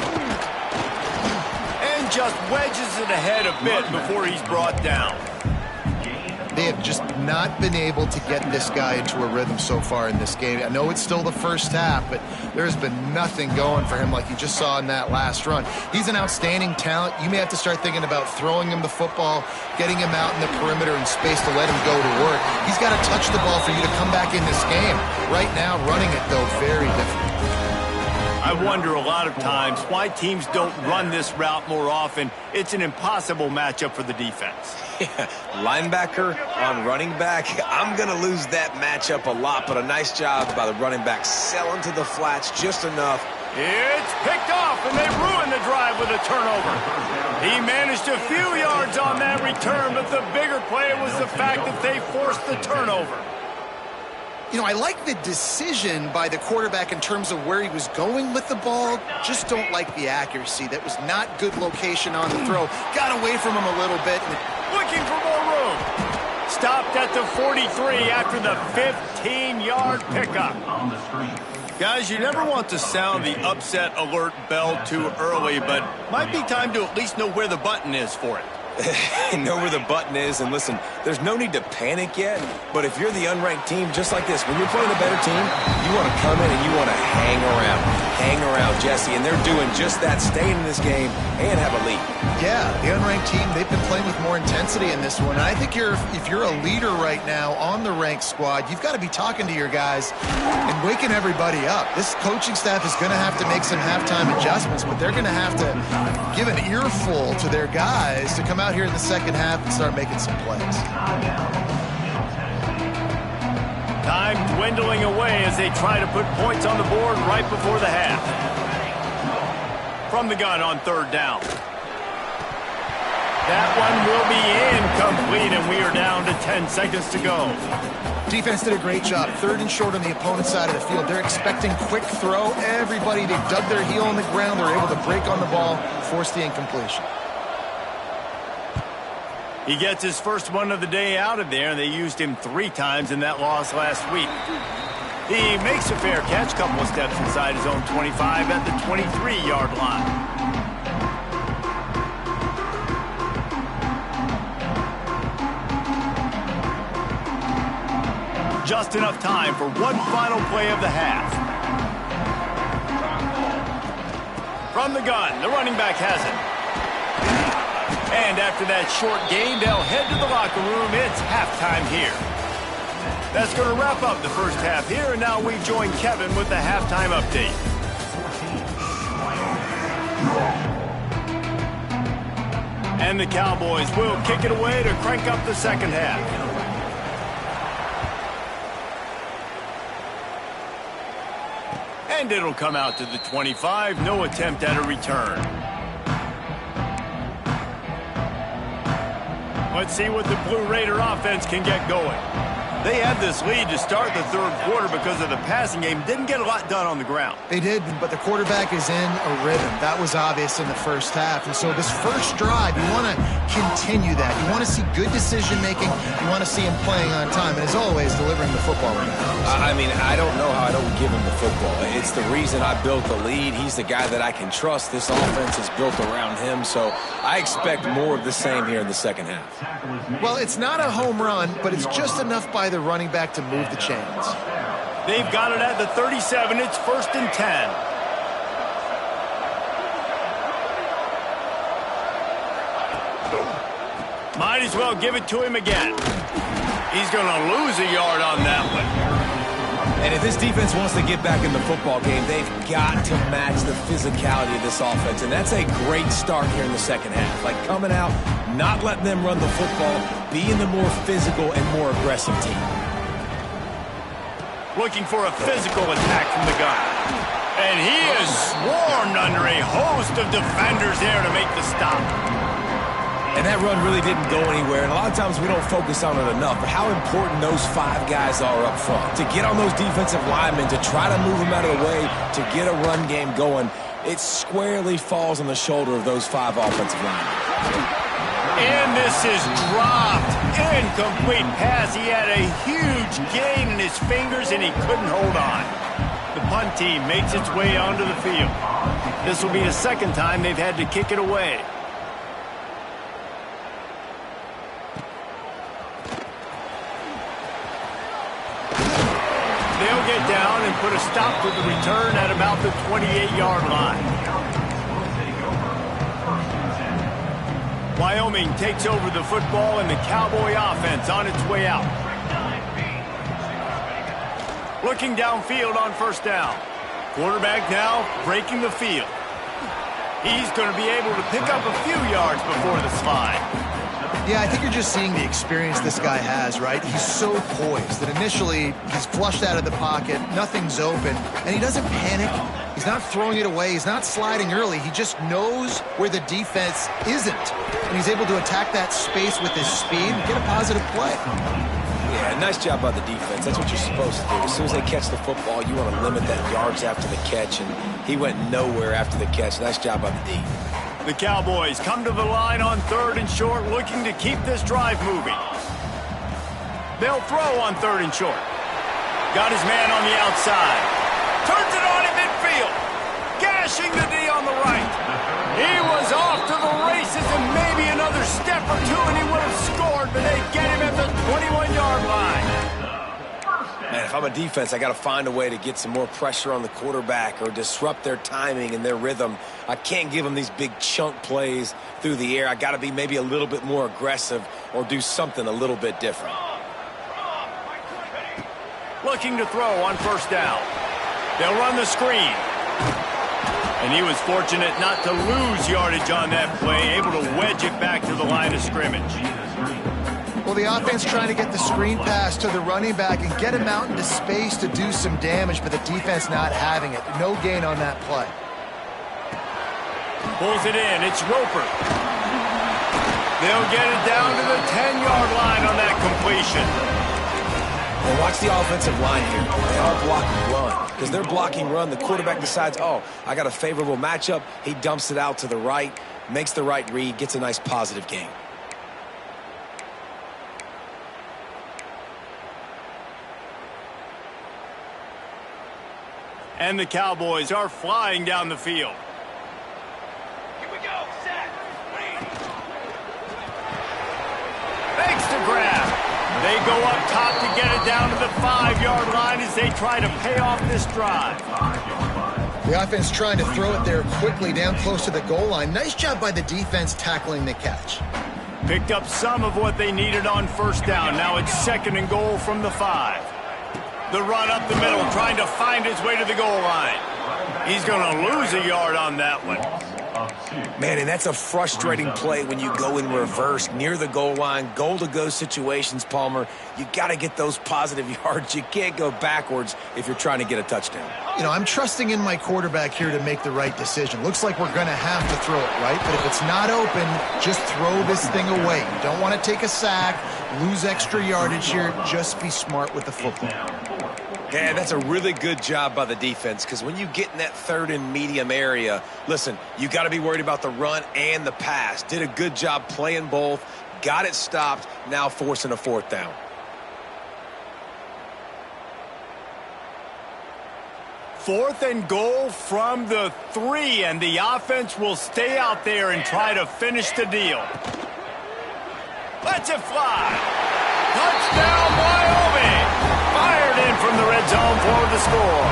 And just wedges it ahead a bit before he's brought down.
They have just not been able to get this guy into a rhythm so far in this game. I know it's still the first half, but there's been nothing going for him like you just saw in that last run. He's an outstanding talent. You may have to start thinking about throwing him the football, getting him out in the perimeter in space to let him go to work. He's got to touch the ball for you to come back in this game. Right now, running it, though, very difficult.
I wonder a lot of times why teams don't run this route more often. It's an impossible matchup for the defense.
Yeah, linebacker on running back. I'm going to lose that matchup a lot, but a nice job by the running back selling to the flats just enough.
It's picked off, and they ruin the drive with a turnover. He managed a few yards on that return, but the bigger play was the fact that they forced the turnover.
You know, I like the decision by the quarterback in terms of where he was going with the ball. Just don't like the accuracy. That was not good location on the throw. Got away from him a little bit.
Looking for more room. Stopped at the 43 after the 15-yard pickup. Guys, you never want to sound the upset alert bell too early, but might be time to at least know where the button is for it.
Know where the button is, and listen, there's no need to panic yet, but if you're the unranked team, just like this, when you're playing a better team, you want to come in and you want to hang around, Jesse, and they're doing just that, staying in this game and have a lead.
Yeah, the unranked team, they've been playing with more intensity in this one. And I think if you're a leader right now on the ranked squad, you've got to be talking to your guys and waking everybody up. This coaching staff is going to have to make some halftime adjustments, but they're going to have to give an earful to their guys to come out here in the second half and start making some plays.
Time dwindling away as they try to put points on the board right before the half. From the gun on third down. That one will be incomplete, and we are down to 10 seconds to go.
Defense did a great job. Third and short on the opponent's side of the field. They're expecting quick throw. Everybody, they dug their heel on the ground. They're able to break on the ball, force the incompletion.
He gets his first one of the day out of there, and they used him 3 times in that loss last week. He makes a fair catch, couple of steps inside his own 25 at the 23-yard line. Just enough time for one final play of the half. From the gun, the running back has it. And after that short gain, they'll head to the locker room. It's halftime here. That's going to wrap up the first half here, and now we join Kevin with the halftime update. And the Cowboys will kick it away to crank up the second half. And it'll come out to the 25. No attempt at a return. Let's see what the Blue Raider offense can get going. They had this lead to start the third quarter because of the passing game. Didn't get a lot done on the ground.
They did, but the quarterback is in a rhythm. That was obvious in the first half. And so this first drive, you want to continue that. You want to see good decision-making. You want to see him playing on time. And as always, delivering the football.
I mean, I don't know how I don't give him the football. It's the reason I built the lead. He's the guy that I can trust. This offense is built around him. So I expect more of the same here in the second half.
Well, it's not a home run, but it's just enough by the running back to move the chains.
They've got it at the 37. It's 1st and 10. Might as well give it to him again. He's going to lose a yard on that one.
And if this defense wants to get back in the football game, they've got to match the physicality of this offense. And that's a great start here in the second half. Like coming out, not letting them run the football, being the more physical and more aggressive team.
looking for a physical attack from the gun. And he is swarmed under a host of defenders there to make the stop.
And that run really didn't go anywhere, and a lot of times we don't focus on it enough, but how important those 5 guys are up front. To get on those defensive linemen, to try to move them out of the way, to get a run game going, it squarely falls on the shoulder of those 5 offensive linemen.
And this is dropped. Incomplete pass. He had a huge gain in his fingers, and he couldn't hold on. The punt team makes its way onto the field. This will be the second time they've had to kick it away. They'll get down and put a stop to the return at about the 28-yard line. Wyoming takes over the football and the Cowboy offense on its way out. Looking downfield on first down. Quarterback now breaking the field. He's going to be able to pick up a few yards before the slide.
Yeah, I think you're just seeing the experience this guy has, right? He's so poised that initially he's flushed out of the pocket, nothing's open, and he doesn't panic. He's not throwing it away. He's not sliding early. He just knows where the defense isn't, and he's able to attack that space with his speed and get a positive play.
Yeah, nice job by the defense. That's what you're supposed to do. As soon as they catch the football, you want to limit that yards after the catch, and he went nowhere after the catch. Nice job by the D.
The Cowboys come to the line on 3rd and short, looking to keep this drive moving. They'll throw on 3rd and short. Got his man on the outside. Turns it on in midfield. Gashing the D on the right. He was off to the races and maybe another step or two and he would have scored, but they get him at the 21-yard line.
Man, if I'm a defense, I got to find a way to get some more pressure on the quarterback or disrupt their timing and their rhythm. I can't give them these big chunk plays through the air. I got to be maybe a little bit more aggressive or do something a little bit different.
Looking to throw on first down. They'll run the screen. And he was fortunate not to lose yardage on that play, able to wedge it back to the line of scrimmage.
Well, the offense trying to get the screen pass to the running back and get him out into space to do some damage, but the defense not having it. No gain on that play.
Pulls it in. It's Roper. They'll get it down to the 10-yard line on that completion.
Well, watch the offensive line here. They are blocking run. Because they're blocking run, the quarterback decides, oh, I got a favorable matchup. He dumps it out to the right, makes the right read, gets a nice positive gain.
And the Cowboys are flying down the field.
Here we go. Set.
Thanks to grab. They go up top to get it down to the 5-yard line as they try to pay off this drive.
The offense trying to throw it there quickly down close to the goal line. Nice job by the defense tackling the catch.
Picked up some of what they needed on first down. Now it's 2nd and goal from the 5. The run up the middle, trying to find his way to the goal line. He's going to lose a yard on that one.
Man, and that's a frustrating play when you go in reverse near the goal line, goal-to-go situations, Palmer. You got to get those positive yards. You can't go backwards if you're trying to get a touchdown.
You know, I'm trusting in my quarterback here to make the right decision. Looks like we're going to have to throw it, right? But if it's not open, just throw this thing away. You don't want to take a sack, lose extra yardage here. Just be smart with the football.
Yeah, that's a really good job by the defense because when you get in that 3rd and medium area, listen, you got to be worried about the run and the pass. Did a good job playing both, got it stopped, now forcing a 4th down.
Fourth and goal from the 3, and the offense will stay out there and try to finish the deal. Let's it fly. Touchdown, Wyoming. Fired in from the red zone for the score.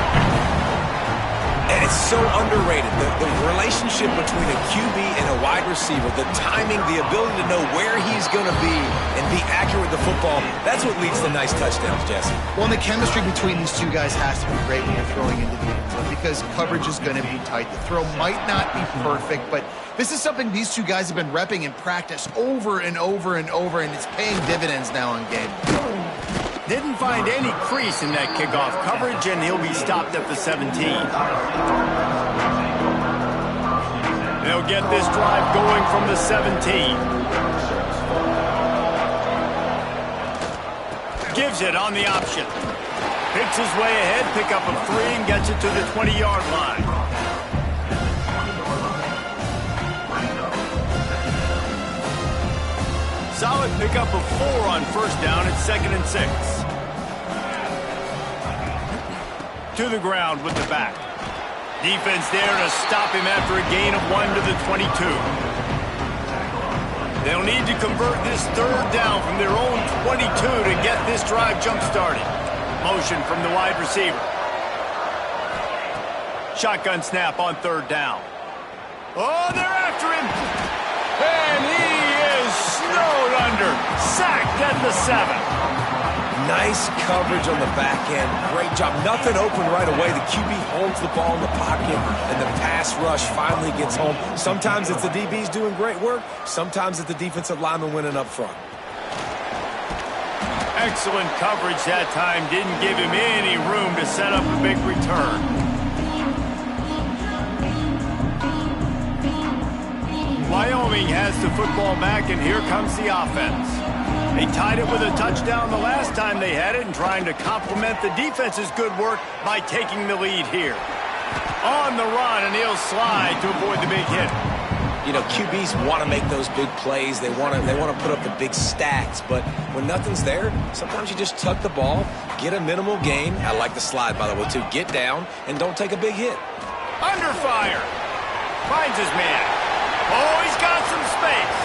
And it's so underrated. The relationship between a QB and a wide receiver, the timing, the ability to know where he's going to be and be accurate with the football, that's what leads to nice touchdowns, Jesse.
Well, and the chemistry between these two guys has to be great when you're throwing into the end zone because coverage is going to be tight. The throw might not be perfect, but this is something these two guys have been repping in practice over and over and over, and it's paying dividends now on game.
Didn't find any crease in that kickoff coverage, and he'll be stopped at the 17. They'll get this drive going from the 17. Gives it on the option. Picks his way ahead, pick up a 3, and gets it to the 20-yard line. Solid pickup of 4 on first down. It's 2nd and 6. To the ground with the back. Defense there to stop him after a gain of 1 to the 22. They'll need to convert this 3rd down from their own 22 to get this drive jump-started. Motion from the wide receiver. Shotgun snap on 3rd down. Oh, they're after him. And he is snowed under. Sacked at the 7.
Nice coverage on the back end. Great job. Nothing open right away. The QB holds the ball in the pocket, and the pass rush finally gets home. Sometimes it's the DBs doing great work. Sometimes it's the defensive lineman winning up front.
Excellent coverage that time. Didn't give him any room to set up a big return. Wyoming has the football back, and here comes the offense. They tied it with a touchdown the last time they had it and trying to complement the defense's good work by taking the lead here. On the run, and he'll slide to avoid the big hit.
You know, QBs want to make those big plays. They want to put up the big stacks. But when nothing's there, sometimes you just tuck the ball, get a minimal gain. I like the slide, by the way, too. Get down and don't take a big hit.
Under fire. Finds his man. Oh, he's got some space.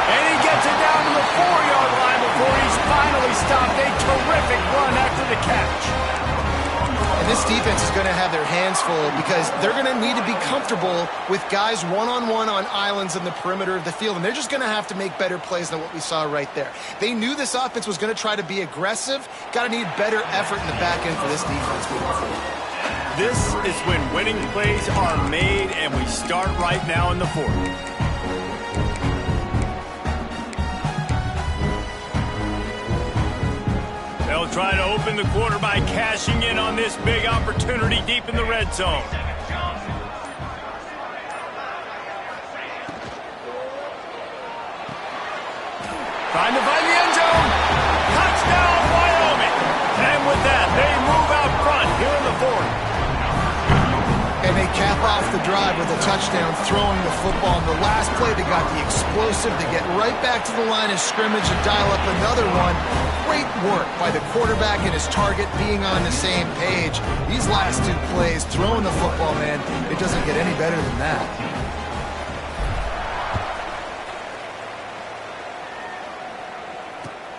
And he gets it down to the 4-yard line before he's finally stopped. A terrific run after the catch.
And this defense is going to have their hands full because they're going to need to be comfortable with guys one-on-one on islands in the perimeter of the field. And they're just going to have to make better plays than what we saw right there. They knew this offense was going to try to be aggressive. Got to need better effort in the back end for this defense moving forward.
This is when winning plays are made, and we start right now in the 4th. They'll try to open the quarter by cashing in on this big opportunity deep in the red zone. Trying to find the end zone. Touchdown, Wyoming. And with that, they move out front here in the 4th.
And they cap off the drive with a touchdown, throwing the football. In the last play, they got the explosive to get right back to the line of scrimmage and dial up another one. Great work by the quarterback and his target being on the same page. These last 2 plays, throwing the football, man, it doesn't get any better than that.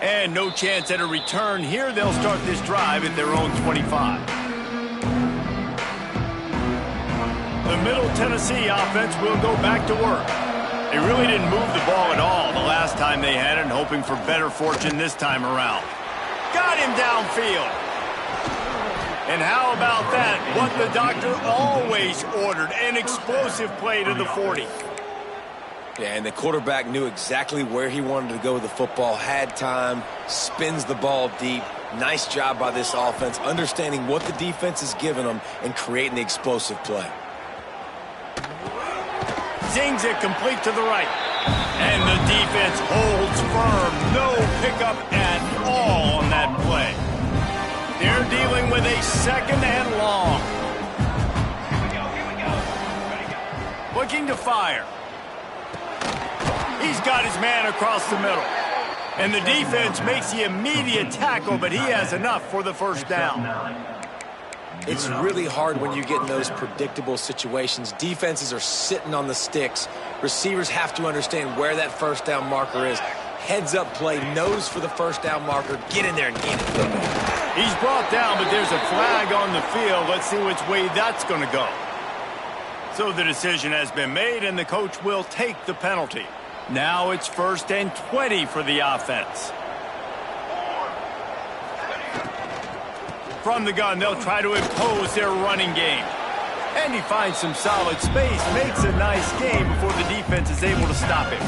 And no chance at a return here. They'll start this drive at their own 25. The Middle Tennessee offense will go back to work. They really didn't move the ball at all the last time they had it, and hoping for better fortune this time around. Got him downfield. And how about that? What the doctor always ordered, an explosive play to the 40.
Yeah, and the quarterback knew exactly where he wanted to go with the football, had time, spins the ball deep. Nice job by this offense, understanding what the defense is giving them and creating the explosive play.
Zings it complete to the right. And the defense holds firm. No pickup at all on that play. They're dealing with a 2nd and long.
Here we go. Ready, go.
Looking to fire. He's got his man across the middle. And the defense makes the immediate tackle, but he has enough for the 1st down.
It's really hard when you get in those predictable situations. Defenses are sitting on the sticks. Receivers have to understand where that 1st down marker is. Heads up play, nose for the 1st down marker. Get in there and get it from there.
He's brought down, but there's a flag on the field. Let's see which way that's going to go. So the decision has been made, and the coach will take the penalty. Now it's 1st and 20 for the offense. From the gun, they'll try to impose their running game. And he finds some solid space, makes a nice game before the defense is able to stop him.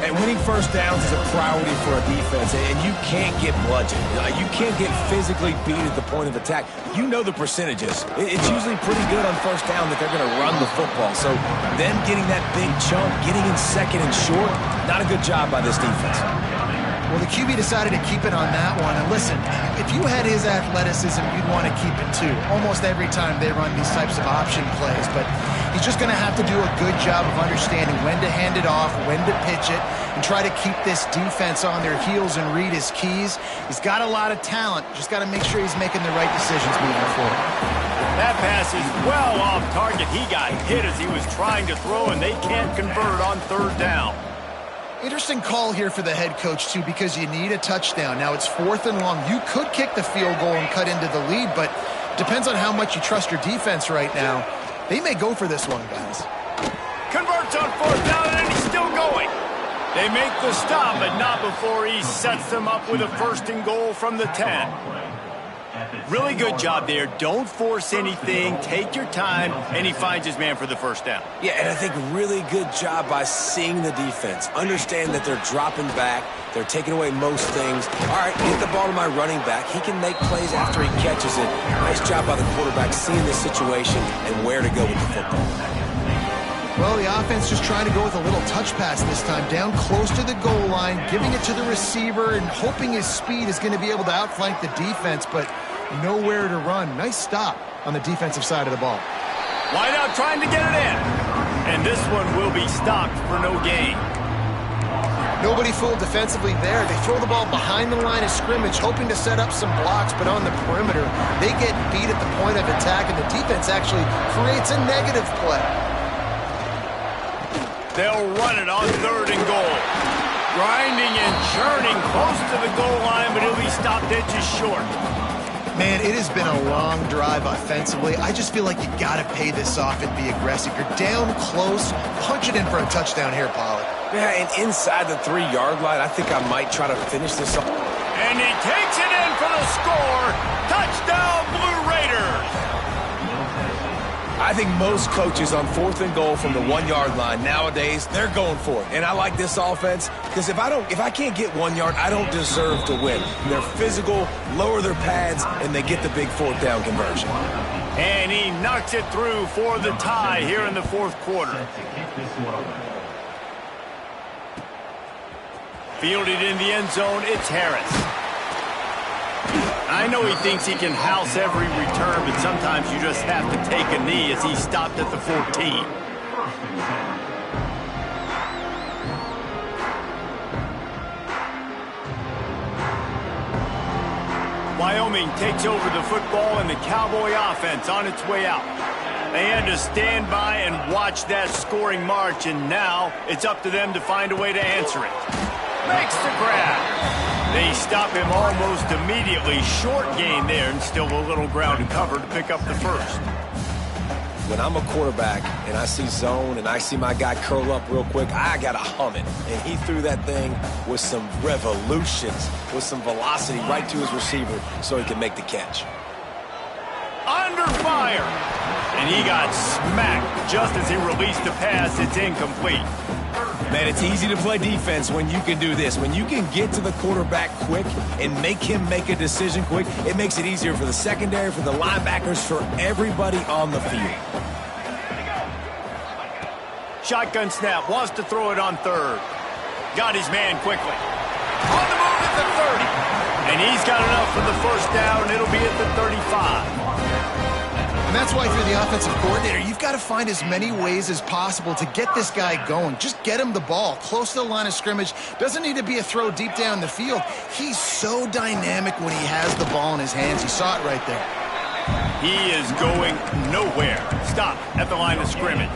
And Yeah, winning first downs is a priority for a defense, and you can't get bludgeoned. You can't get physically beat at the point of attack. You know the percentages. It's usually pretty good on first down that they're going to run the football. So them getting that big chunk, getting in second and short, not a good job by this defense.
Well, the QB decided to keep it on that one. And listen, if you had his athleticism, you'd want to keep it too. Almost every time they run these types of option plays. But he's just going to have to do a good job of understanding when to hand it off, when to pitch it, and try to keep this defense on their heels and read his keys. He's got a lot of talent. Just got to make sure he's making the right decisions moving forward.
That pass is well off target. He got hit as he was trying to throw, and they can't convert on third down.
Interesting call here for the head coach, too, because you need a touchdown. Now, it's 4th and long. You could kick the field goal and cut into the lead, but depends on how much you trust your defense right now. They may go for this one, guys.
Converts on 4th down, and he's still going. They make the stop, but not before he sets them up with a 1st and goal from the 10. Really good job there. Don't force anything. Take your time, and he finds his man for the 1st down.
Yeah, and I think really good job by seeing the defense. Understand that they're dropping back. They're taking away most things. All right, get the ball to my running back. He can make plays after he catches it. Nice job by the quarterback seeing the situation and where to go with the football.
Well, the offense just trying to go with a little touch pass this time, down close to the goal line, giving it to the receiver and hoping his speed is going to be able to outflank the defense, but nowhere to run. Nice stop on the defensive side of the ball.
Wide out trying to get it in. And this one will be stopped for no gain.
Nobody fooled defensively there. They throw the ball behind the line of scrimmage, hoping to set up some blocks, but on the perimeter, they get beat at the point of attack, and the defense actually creates a negative play.
They'll run it on 3rd and goal. Grinding and churning close to the goal line, but he'll be stopped inches short.
Man, it has been a long drive offensively. I just feel like you got to pay this off and be aggressive. You're down close. Punch it in for a touchdown here, Pollard.
Yeah, and inside the 3-yard line, I think I might try to finish this up.
And he takes it in for the score. Touchdown, Blue Raiders.
I think most coaches on 4th and goal from the 1-yard line nowadays, they're going for it. And I like this offense because if I can't get 1 yard, I don't deserve to win. They're physical, lower their pads, and they get the big 4th down conversion.
And he knocks it through for the tie here in the 4th quarter. Fielded in the end zone, it's Harris. I know he thinks he can house every return, but sometimes you just have to take a knee as he stopped at the 14. Wyoming takes over the football and the Cowboy offense on its way out. They had to stand by and watch that scoring march, and now it's up to them to find a way to answer it. Makes the grab. They stop him almost immediately. Short gain there, and still a little ground to cover to pick up the 1st.
When I'm a quarterback and I see zone and I see my guy curl up real quick, I got to hum it. And he threw that thing with some revolutions, with some velocity right to his receiver so he could make the catch.
Under fire. And he got smacked just as he released the pass. It's incomplete.
Man, it's easy to play defense when you can do this. When you can get to the quarterback quick and make him make a decision quick, it makes it easier for the secondary, for the linebackers, for everybody on the field.
Shotgun snap, wants to throw it on 3rd. Got his man quickly. On the move at the 30. And he's got enough for the 1st down, and it'll be at the 35.
And that's why if you're the offensive coordinator, you've got to find as many ways as possible to get this guy going. Just get him the ball close to the line of scrimmage. Doesn't need to be a throw deep down the field. He's so dynamic when he has the ball in his hands. You saw it right there.
He is going nowhere. Stop at the line of scrimmage.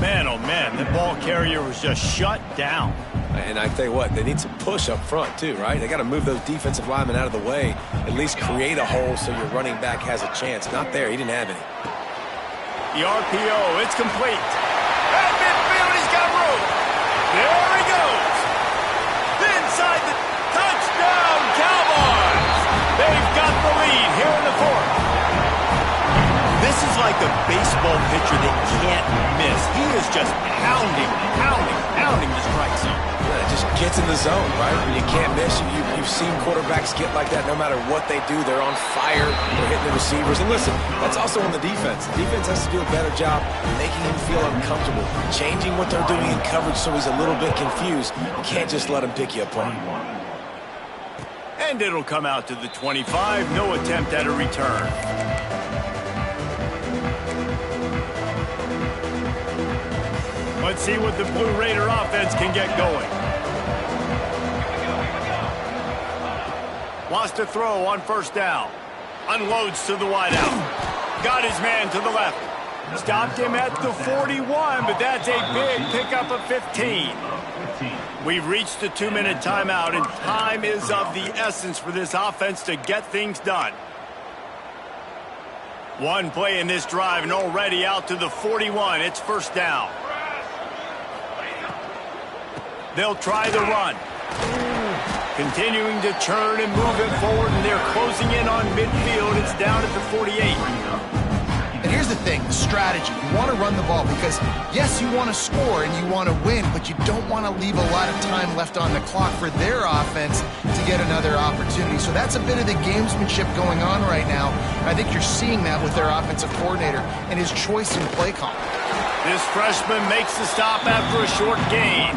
Man, oh man, the ball carrier was just shut down.
And I tell you what, they need some push up front too, right? They got to move those defensive linemen out of the way, at least create a hole so your running back has a chance. Not there, he didn't have any.
The RPO, it's complete. At midfield, he's got room. There he goes. Inside the touchdown, Cowboys. They've got the lead here in the 4th. This is like a baseball pitcher that can't miss. He is just pounding the strike zone.
Yeah, it just gets in the zone, right? When you can't miss, you've seen quarterbacks get like that no matter what they do. They're on fire. They're hitting the receivers. And listen, that's also on the defense. The defense has to do a better job making him feel uncomfortable, changing what they're doing in coverage so he's a little bit confused. You can't just let him pick you apart.
And it'll come out to the 25. No attempt at a return. Let's see what the Blue Raider offense can get going. Wants to throw on first down. Unloads to the wideout. Got his man to the left. Stopped him at the 41, but that's a big pickup of 15. We've reached the 2-minute timeout, and time is of the essence for this offense to get things done. One play in this drive, and already out to the 41. It's first down. They'll try the run. Continuing to churn and move it forward, and they're closing in on midfield. It's down at the 48.
And here's the thing, the strategy. You want to run the ball because, yes, you want to score and you want to win, but you don't want to leave a lot of time left on the clock for their offense to get another opportunity. So that's a bit of the gamesmanship going on right now. And I think you're seeing that with their offensive coordinator and his choice in play calling.
This freshman makes the stop after a short gain.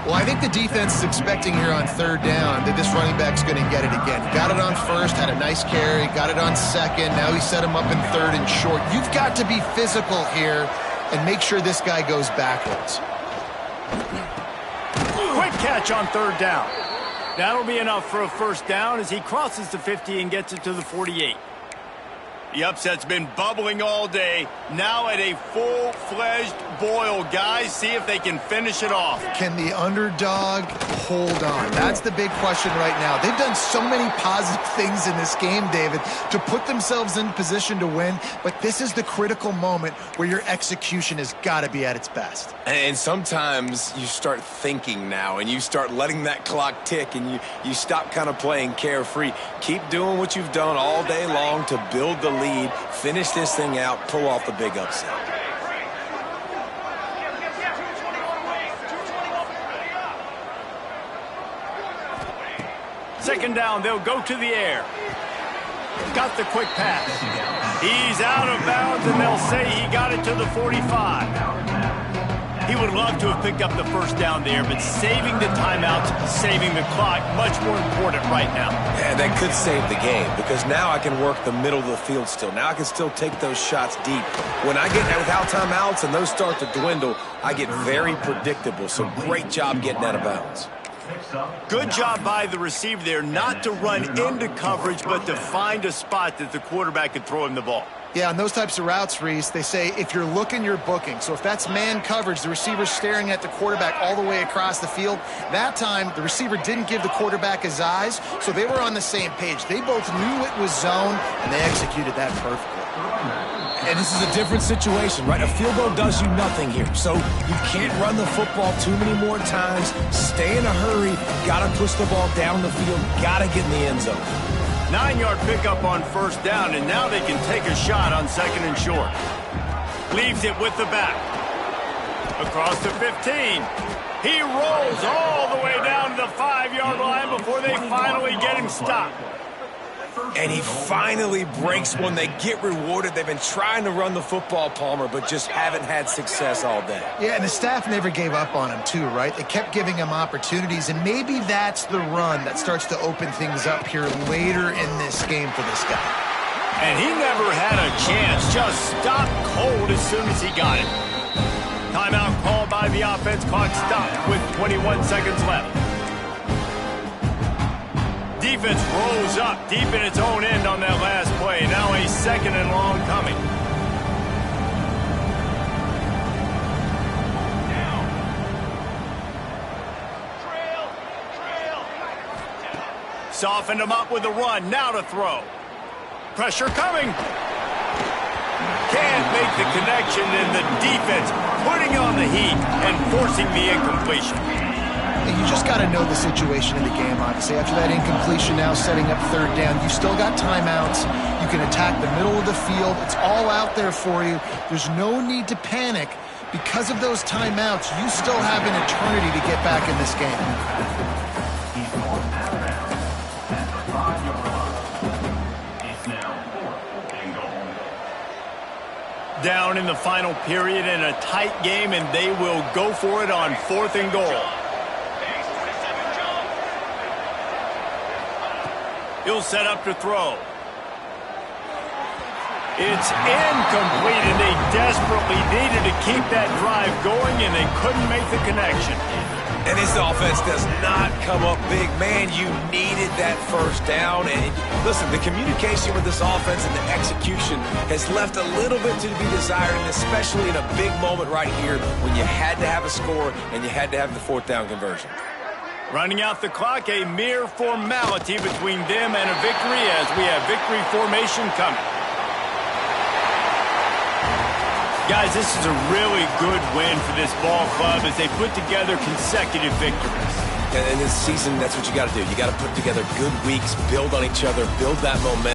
Well, I think the defense is expecting here on third down that this running back's going to get it again. Got it on first, had a nice carry, got it on second. Now he set him up in third and short. You've got to be physical here and make sure this guy goes backwards.
Quick catch on third down. That'll be enough for a first down as he crosses the 50 and gets it to the 48. The upset's been bubbling all day. Now at a full-fledged boil. Guys, see if they can finish it off.
Can the underdog hold on? That's the big question right now. They've done so many positive things in this game, David, to put themselves in position to win, but this is the critical moment where your execution has got to be at its best.
And sometimes you start thinking now, and you start letting that clock tick, and you stop kind of playing carefree. Keep doing what you've done all day long to build the lead, finish this thing out, pull off the big upset.
Second down, they'll go to the air. Got the quick pass. He's out of bounds, and they'll say he got it to the 45. He would love to have picked up the first down there, but saving the timeouts, saving the clock, much more important right now.
Yeah, that could save the game because now I can work the middle of the field still. Now I can still take those shots deep. When I get without timeouts and those start to dwindle, I get very predictable. So great job getting out of bounds.
Good job by the receiver there not to run into coverage, but to find a spot that the quarterback could throw him the ball.
Yeah, on those types of routes, Reese, they say if you're looking, you're booking. So if that's man coverage, the receiver's staring at the quarterback all the way across the field. That time, the receiver didn't give the quarterback his eyes, so they were on the same page. They both knew it was zone, and they executed that perfectly.
And this is a different situation, right? A field goal does you nothing here. So you can't run the football too many more times. Stay in a hurry. Got to push the ball down the field. Got to get in the end zone.
9-yard pickup on first down, and now they can take a shot on second and short. Leaves it with the back. Across the 15. He rolls all the way down to the 5-yard line before they finally get him stopped.
And he finally breaks one. They get rewarded. They've been trying to run the football, Palmer, but just haven't had success all day.
Yeah, and the staff never gave up on him, too, right? They kept giving him opportunities, and maybe that's the run that starts to open things up here later in this game for this guy.
And he never had a chance. Just stopped cold as soon as he got it. Timeout called by the offense. Clock stopped with 21 seconds left. Defense rolls up deep in its own end on that last play. Now a second and long coming. Softened him up with a run. Now to throw. Pressure coming. Can't make the connection, and the defense putting on the heat and forcing the incompletion.
You just got to know the situation in the game, obviously. After that incompletion, now setting up third down, you still got timeouts. You can attack the middle of the field. It's all out there for you. There's no need to panic, Because of those timeouts, you still have an eternity to get back in this game.
Down in the final period in a tight game, and they will go for it on 4th and goal. He'll set up to throw. It's incomplete, and they desperately needed to keep that drive going, and they couldn't make the connection.
And this offense does not come up big. Man, you needed that first down. And listen, the communication with this offense and the execution has left a little bit to be desired, and especially in a big moment right here when you had to have a score and you had to have the 4th down conversion.
Running out the clock, a mere formality between them and a victory as we have victory formation coming. Guys, this is a really good win for this ball club as they put together consecutive victories.
And in this season, that's what you got to do. You got to put together good weeks, build on each other, build that momentum.